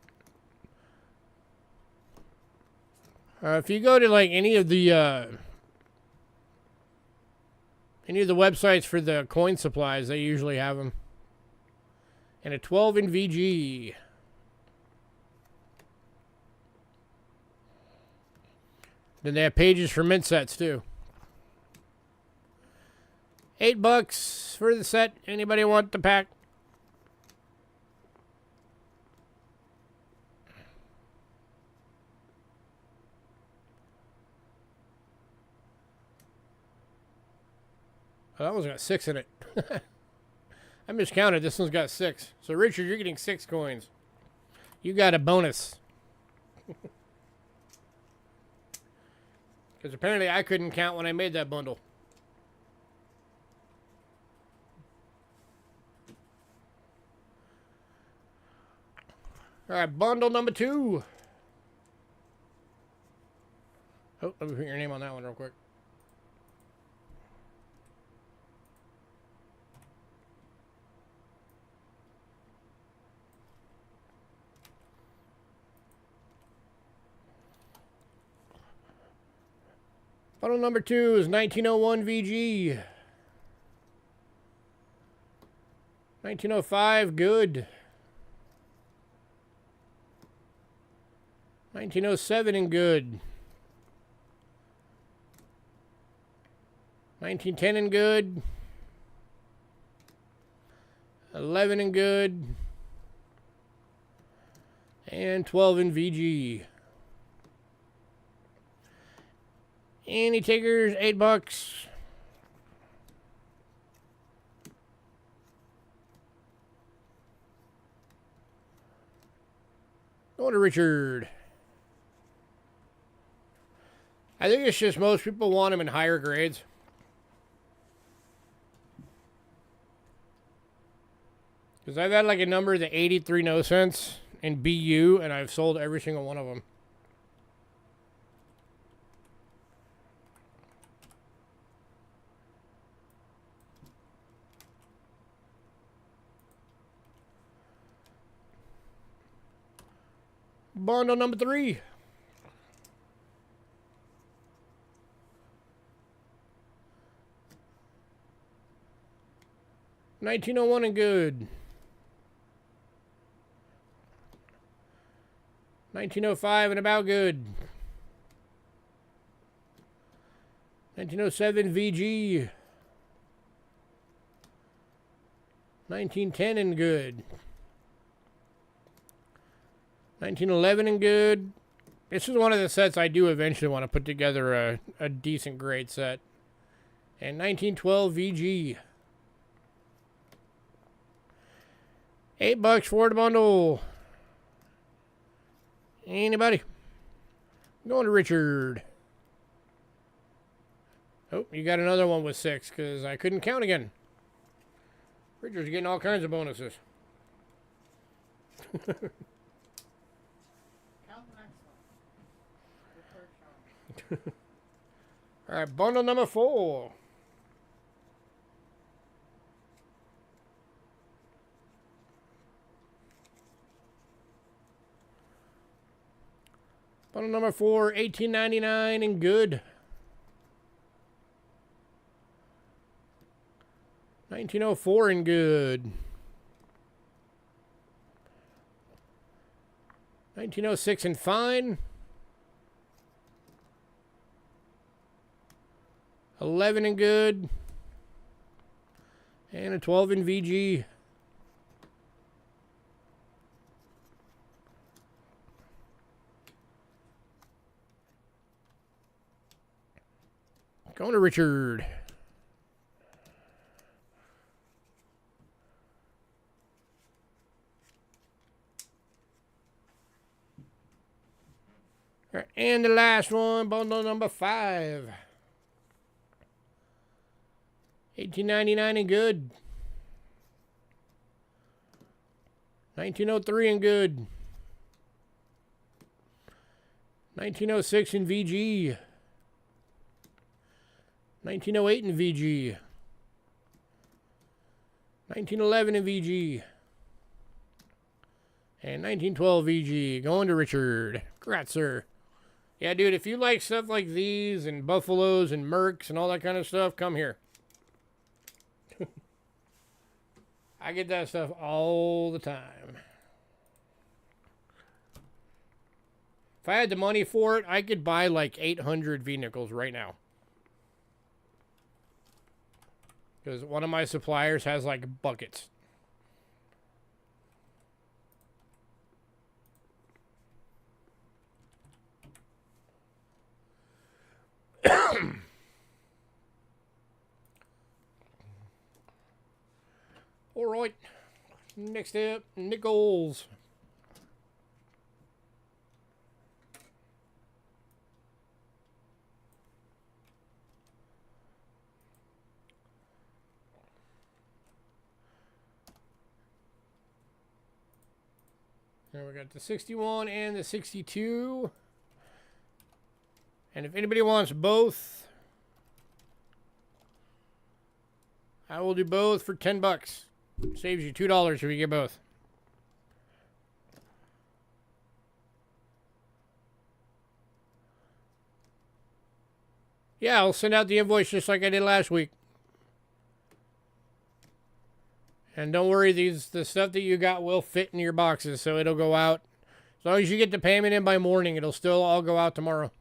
If you go to like any of the websites for the coin supplies, they usually have them. And a 12 in VG. Then they have pages for mint sets too. $8 for the set. Anybody want the pack? Oh, that one's got 6 in it. I miscounted. This one's got 6. So, Richard, you're getting 6 coins. You got a bonus. Because apparently I couldn't count when I made that bundle. All right, bundle number 2. Oh, let me put your name on that one real quick. Bundle number 2 is 1901 VG. 1905, good. 1907 in good. 1910 in good. 11 in good. And 12 in VG. Any takers? $8. Going to Richard. I think it's just most people want them in higher grades. Because I've had like a number of the 83 no cents in BU, and I've sold every single one of them. Bundle number 3. $19.01 and good. $19.05 and about good. $19.07 VG. $19.10 and good. $19.11 and good. This is one of the sets I do eventually want to put together a decent grade set. And $19.12 VG. $8 for the bundle. Anybody? Going to Richard. Oh, you got another one with 6 because I couldn't count again. Richard's getting all kinds of bonuses. Count the next one. All right, bundle number 4. Bundle number 4, $18.99 and good. $19.04 and good. $19.06 and fine. $11 and good. And a 12 in VG. Going to Richard. All right, and the last one, bundle number 5. $18.99 and good. $19.03 and good. $19.06 in VG. $19.08 in VG. $19.11 in VG. And $19.12 VG. Going to Richard. Congrats, sir. Yeah, dude, if you like stuff like these and buffaloes and mercs and all that kind of stuff, come here. I get that stuff all the time. If I had the money for it, I could buy like 800 vehicles right now. Because one of my suppliers has like buckets. All right. Next up, nickels. Now we got the 61 and the 62. And if anybody wants both, I will do both for $10. Saves you $2 if you get both. Yeah, I'll send out the invoice just like I did last week. And don't worry, the stuff that you got will fit in your boxes, so it'll go out. As long as you get the payment in by morning, it'll still all go out tomorrow.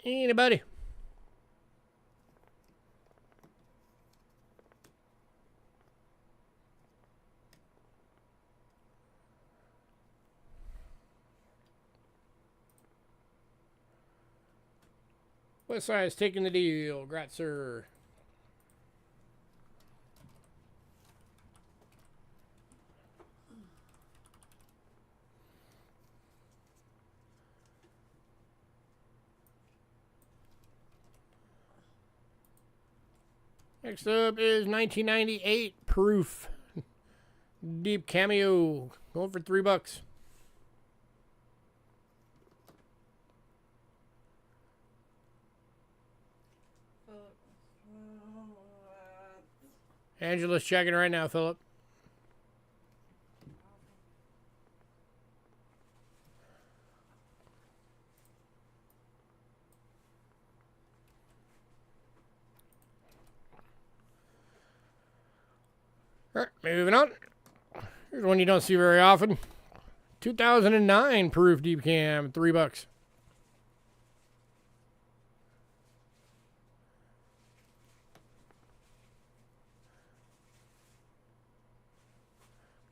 Anybody? What size taking the deal? Grat, sir. Next up is 1998 proof. Deep cameo. Going for $3. Angela's checking right now, Philip. All right, moving on. Here's one you don't see very often. 2009 proof deep cam, $3.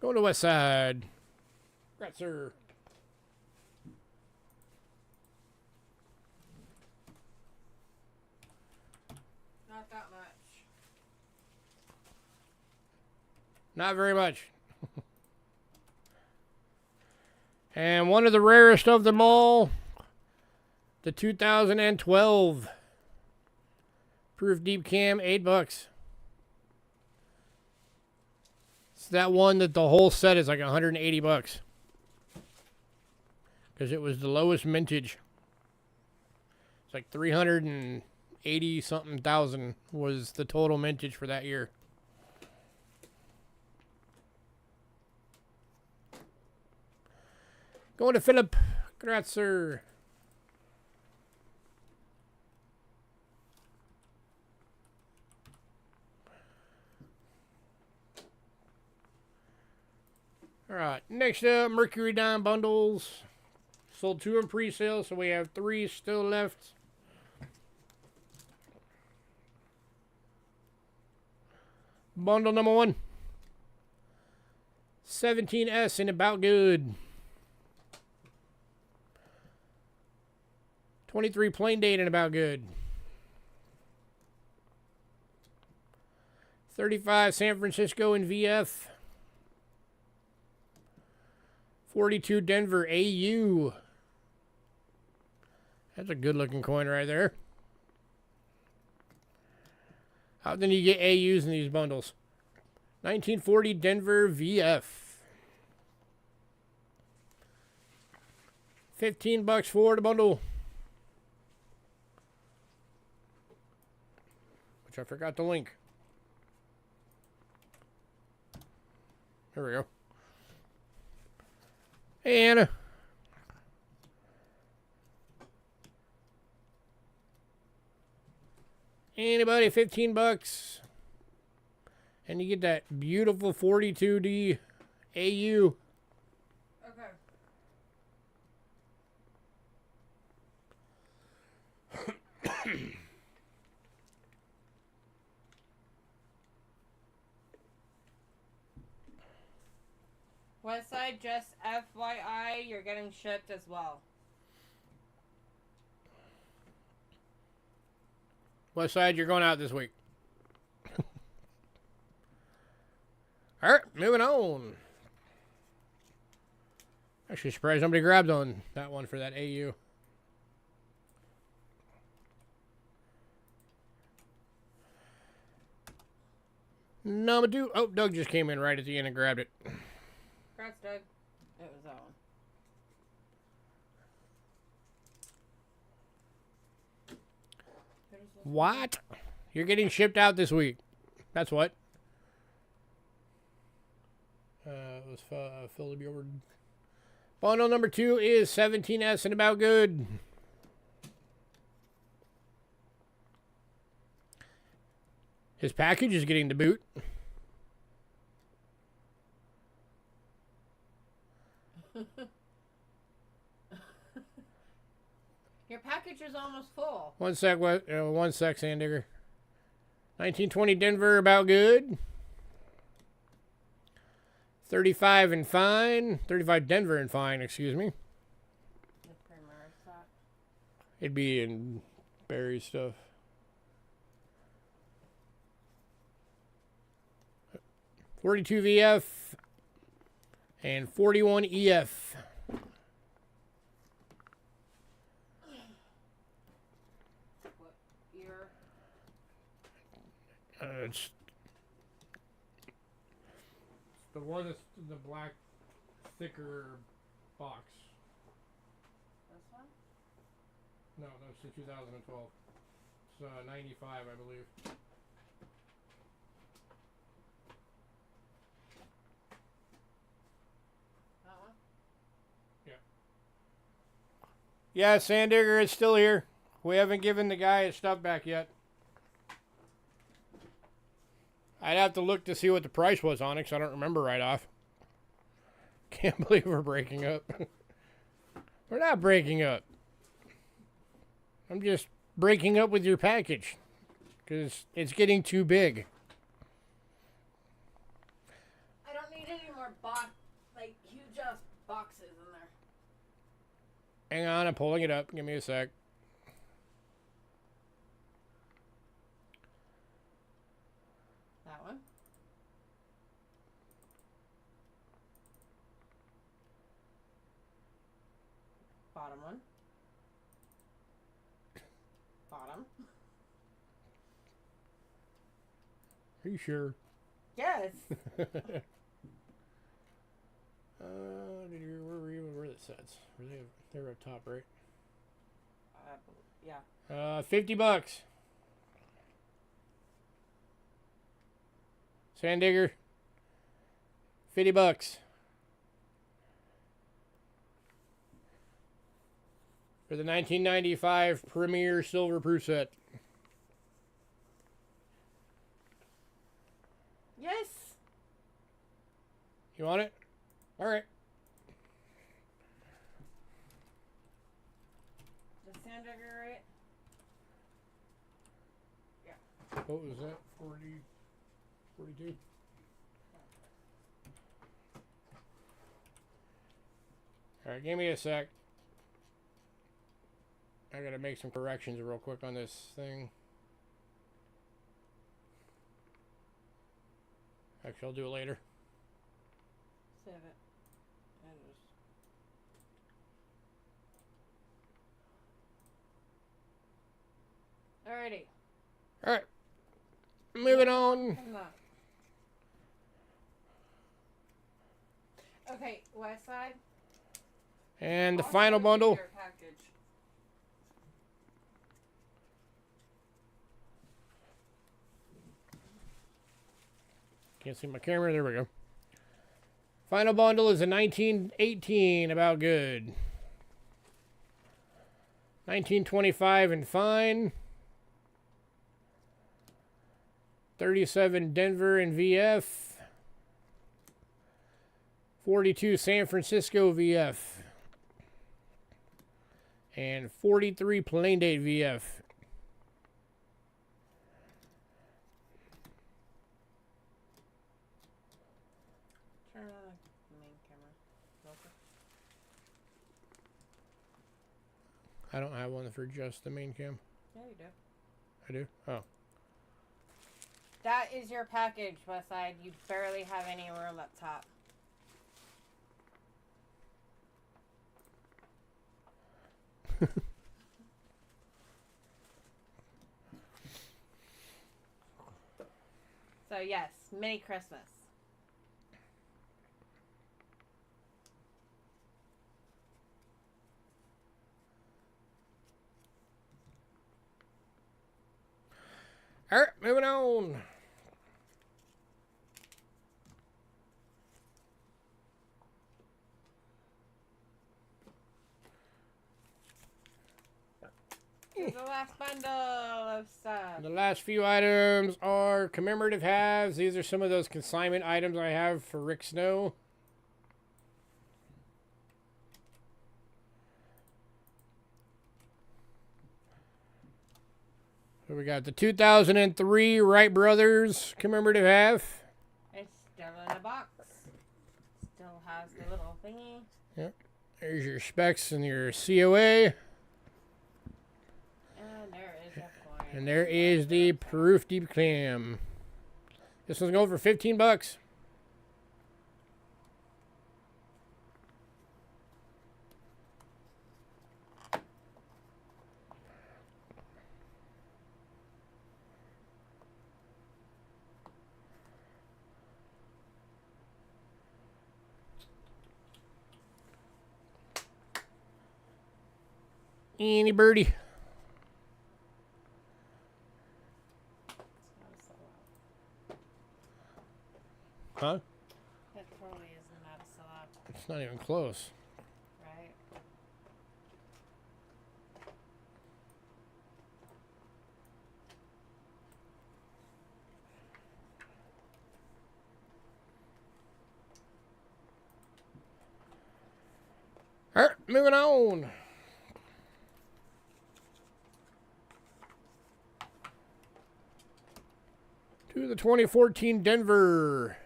Going to West Side. Right, sir. Not that much. Not very much. And one of the rarest of them all, the 2012 proof deep cam, $8. It's that one that the whole set is like $180 because it was the lowest mintage. It's like 380 something thousand was the total mintage for that year. Going to Philip. Congrats, sir. All right, next up, Mercury Dime bundles. Sold 2 in pre-sale, so we have 3 still left. Bundle number 1. 17S in About Good. 23 Plain Date in About Good. 35 San Francisco in VF. 42 Denver AU. That's a good looking coin right there. How often do you get AUs in these bundles? 1940 Denver VF. $15 for the bundle. Which I forgot to link. There we go. Hey, Anna. Anybody, $15. And you get that beautiful 42D AU. Okay. Westside, just FYI, you're getting shipped as well. Westside, you're going out this week. All right, moving on. Actually surprised somebody grabbed on that one for that AU. Number 2. Oh, Doug just came in right at the end and grabbed it. Congrats, Doug. It was that one. What? You're getting shipped out this week. That's what. It was Philip Bjorn. Bundle number 2 is 17S and About Good. His package is getting the boot. Your package is almost full. One sec, Sand Digger. 1920 Denver, About Good. 35 and Fine. 35 Denver and Fine, excuse me. It'd be in Barry stuff. $42 VF and $41 EF. What year? It's the one that's in the black, thicker box. This one? No, that's the 2012. It's 95, I believe. Yeah, Sandigger is still here. We haven't given the guy his stuff back yet. I'd have to look to see what the price was on it, because I don't remember right off. Can't believe we're breaking up. We're not breaking up. I'm just breaking up with your package, because it's getting too big. I don't need any more huge ass boxes in there. Hang on, I'm pulling it up. Give me a sec. That one. Bottom one. Bottom. Are you sure? Yes. Where are the sets? They're up top, right? Yeah. $50. Sandigger. $50. For the 1995 Premier Silver Proof set. Yes. You want it? All right. The Sandigger, right? Yeah. What was that? 40, 42? All right, give me a sec. I gotta make some corrections real quick on this thing. Actually, I'll do it later. Save it. Alrighty. All right. Moving on. Okay, west side. And the final bundle. Can't see my camera. There we go. Final bundle is a 1918 about good. 1925 and fine. 37 Denver and VF. 42 San Francisco VF. And 43 Plain Date VF. Turn on the main camera. Okay. I don't have one for just the main cam. Yeah, you do. I do? Oh. That is your package, Westside. You barely have any room up top. So yes, mini Christmas. All right, moving on. Here's the last bundle of stuff. The last few items are commemorative halves. These are some of those consignment items I have for Rick Snow. So we got the 2003 Wright Brothers commemorative half. It's still in a box. Still has the little thingy. Yep. There's your specs and your COA. And there is a coin. And there is the Proof Deep Clam. This one's going for $15. Any birdie. Huh? That totally isn't that a sellout, It's not even close. right? moving on. To the 2014 Denver.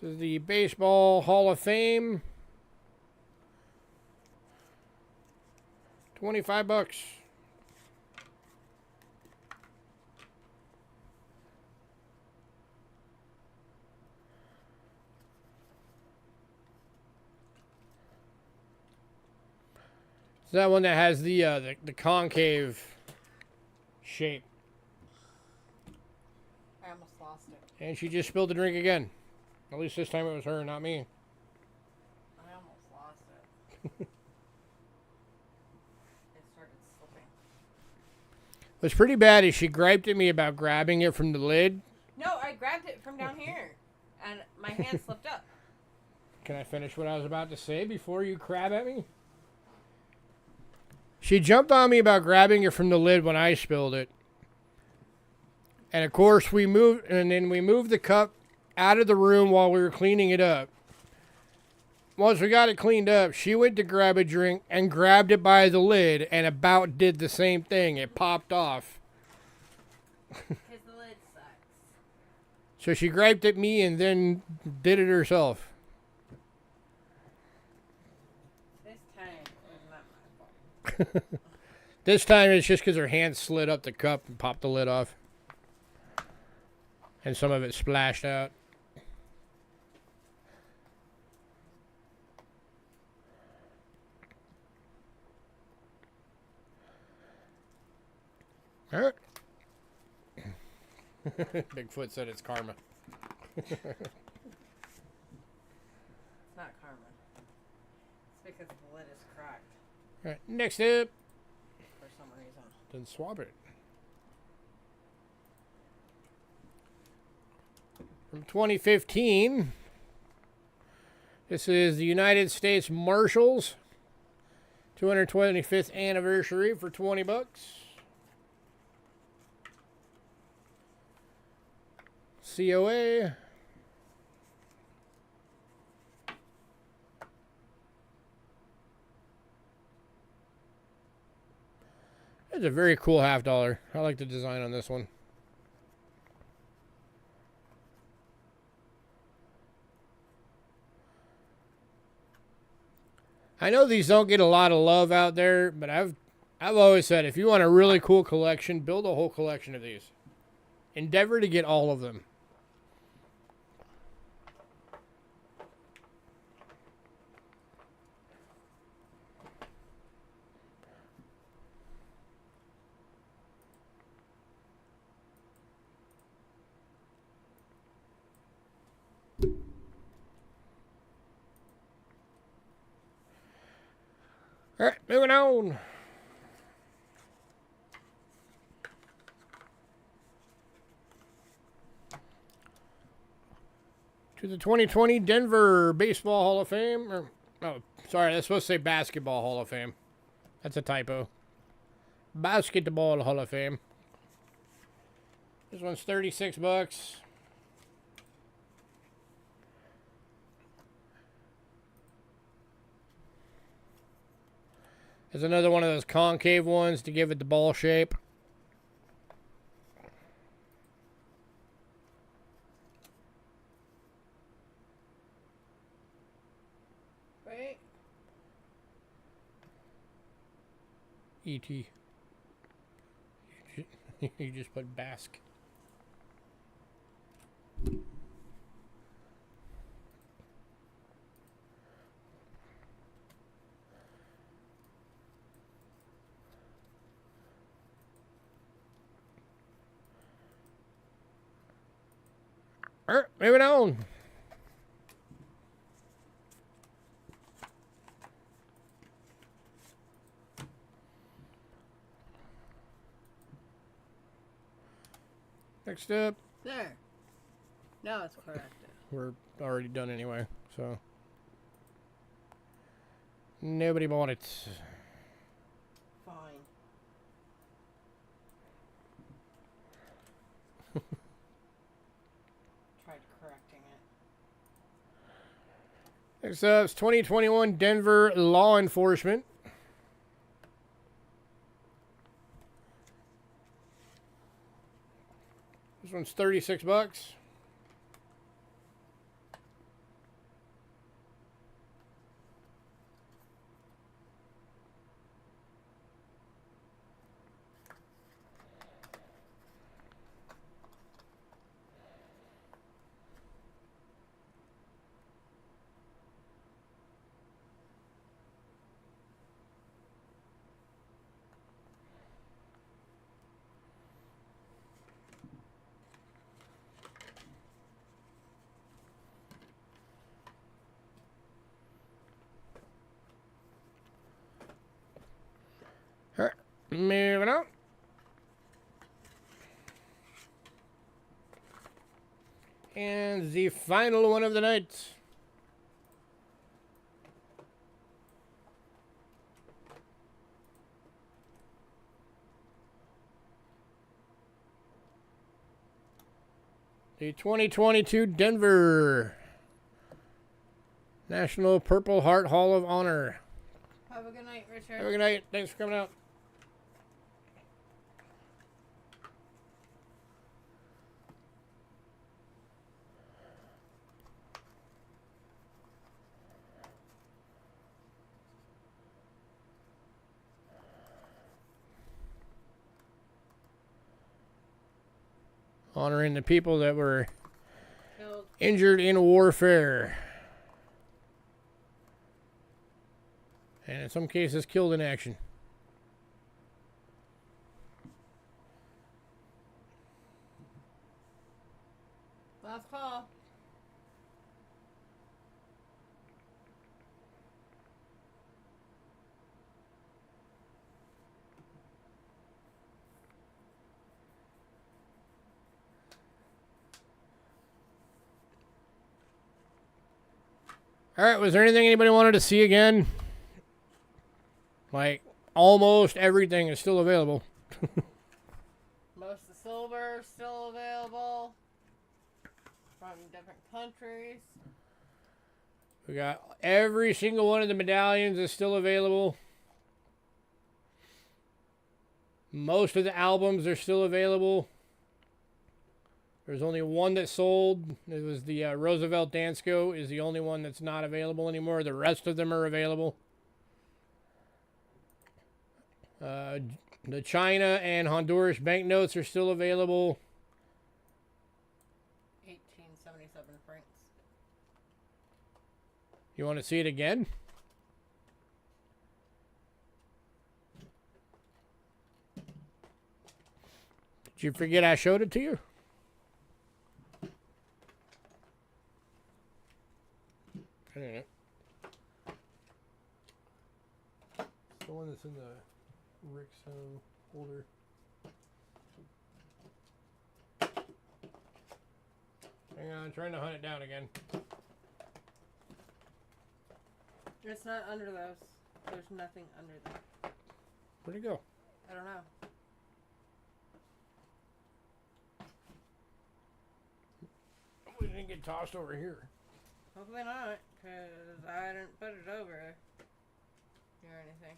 This is the Baseball Hall of Fame. 25 bucks. It's that one that has the concave shape. I almost lost it. And she just spilled the drink again. At least this time it was her, not me. I almost lost it. It started slipping. What's pretty bad is she griped at me about grabbing it from the lid. No, I grabbed it from down here, and my hand slipped up. Can I finish what I was about to say before you crab at me? She jumped on me about grabbing it from the lid when I spilled it. And of course we moved the cup out of the room while we were cleaning it up. Once we got it cleaned up, she went to grab a drink and grabbed it by the lid and about did the same thing. It popped off. Because the lid sucks. So she griped at me and then did it herself. This time was not my fault. This time it's just because her hand slid up the cup and popped the lid off. And some of it splashed out. All right. Bigfoot said it's karma. It's not karma. It's because the lid is cracked All right, next up. for some reason. Then swap it. From 2015. This is the United States Marshals 225th anniversary for 20 bucks. COA. It's a very cool $50. I like the design on this one. I know these don't get a lot of love out there, but I've always said if you want a really cool collection, build a whole collection of these. Endeavor to get all of them. All right, moving on. To the 2020 Denver Baseball Hall of Fame. Oh, sorry, that's supposed to say Basketball Hall of Fame. That's a typo. Basketball Hall of Fame. This one's 36 bucks. There's another one of those concave ones to give it the ball shape. Right? E.T. You just put Basque. All right, moving on. Next up, There. Now it's corrected. we're already done anyway, so nobody bought it. Fine. Tried correcting it. Next up is 2021 Denver Law Enforcement. This one's 36 bucks. All right, moving on. And the final one of the night. The 2022 Denver National Purple Heart Hall of Honor. Have a good night, Richard. Have a good night. Thanks for coming out. Honoring the people that were Killed. injured in warfare. And in some cases, killed in action. Last call. All right, was there anything anybody wanted to see again? Like, almost everything is still available. Most of the silver still available from different countries. We got every single one of the medallions is still available. Most of the albums are still available. There's only one that sold. It was the Roosevelt Dansko is the only one that's not available anymore. The rest of them are available. The China and Honduras banknotes are still available. 1877 francs. You want to see it again? Did you forget I showed it to you? I don't know. It's the one that's in the Rixo holder. Hang on, I'm trying to hunt it down again. It's not under those. There's nothing under them. Where'd it go? I don't know. We didn't get tossed over here. Hopefully not, because I didn't put it over or anything.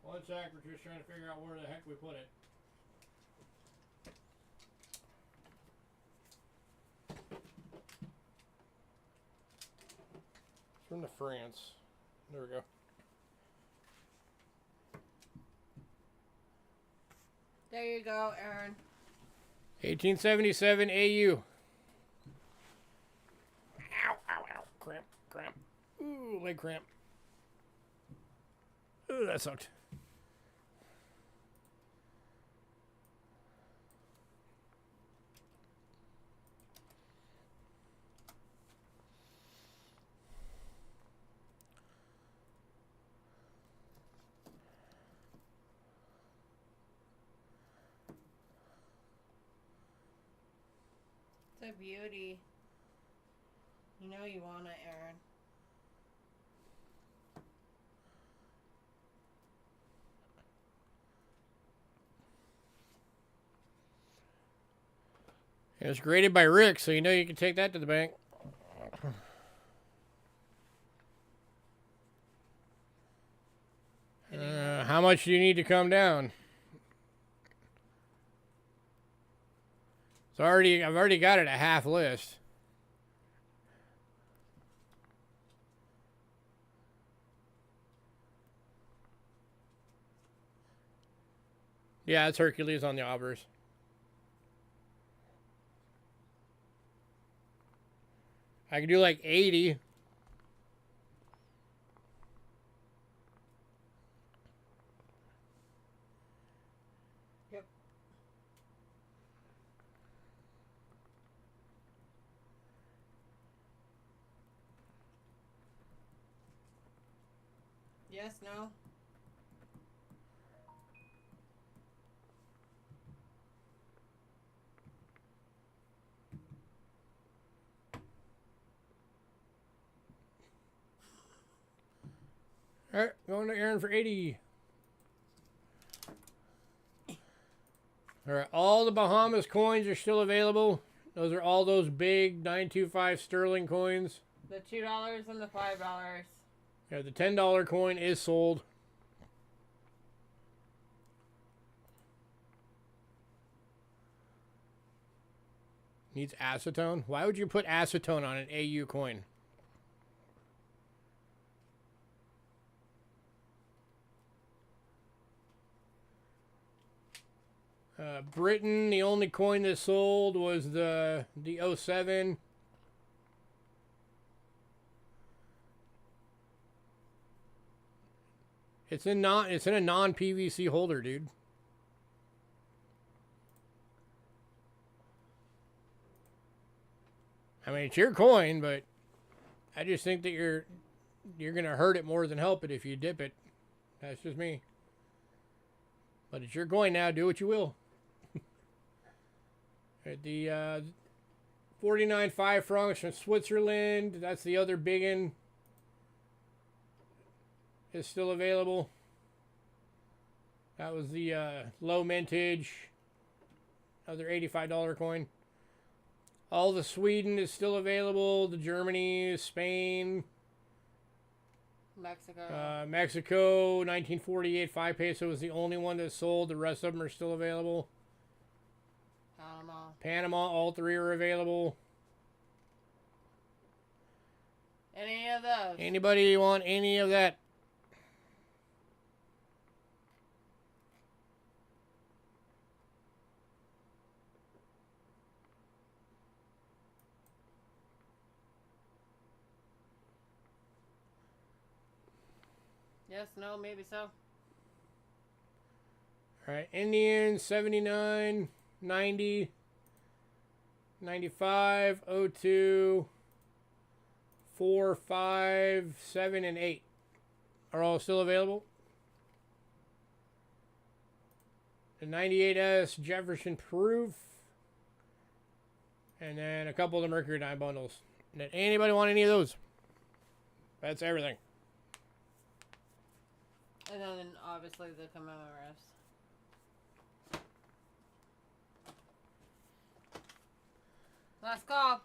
One sec, we're just trying to figure out where the heck we put it. It's from the France. There we go. There you go, Aaron. 1877 AU. Ow, ow, ow. Cramp, cramp. Ooh, leg cramp. Ooh, that sucked. It's a beauty. You know you want it, Aaron. It was graded by Rick, so you know you can take that to the bank. How much do you need to come down? I've already got it a half list. Yeah, it's Hercules on the Aubers. I could do like 80. Yep. Yes, no? All right, going to Aaron for 80. All right, all the Bahamas coins are still available. Those are all those big 925 sterling coins. The $2 and the $5. Yeah, the $10 coin is sold. Needs acetone? Why would you put acetone on an AU coin? Britain, the only coin that sold was the 07. It's in a non PVC holder, dude. I mean, it's your coin, but I just think that you're gonna hurt it more than help it if you dip it. That's just me. But it's your coin now. Do what you will. The 49.5 francs from Switzerland. That's the other big one. Is still available. That was the low mintage. Other $85 coin. All the Sweden is still available. The Germany, Spain. Mexico. Mexico, 1948 5 peso was the only one that sold. The rest of them are still available. Panama, all three are available. Any of those? Anybody want any of that? Yes, no, maybe so. All right, Indian, 79, 90, 95, 02, 4, 5, 7, and 8 are all still available. The 98S Jefferson Proof. And then a couple of the Mercury Dime bundles. Did anybody want any of those? That's everything. And then obviously the commemorative. Last call.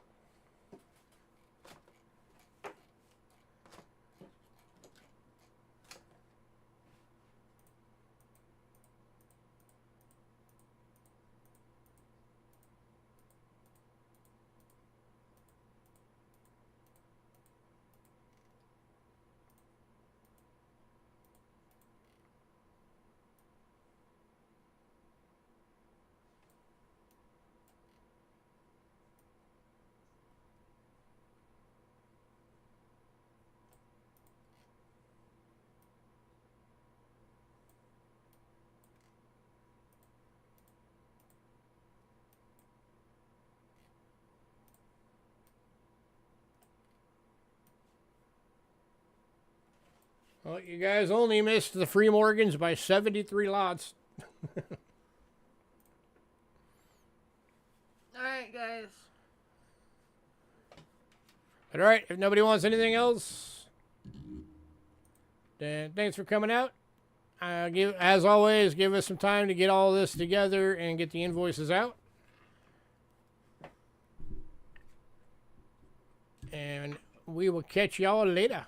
Well, you guys only missed the free Morgans by 73 lots. Alright, guys. But all right, if nobody wants anything else, then thanks for coming out. As always, give us some time to get all this together and get the invoices out. And we will catch y'all later.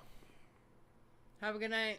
Have a good night.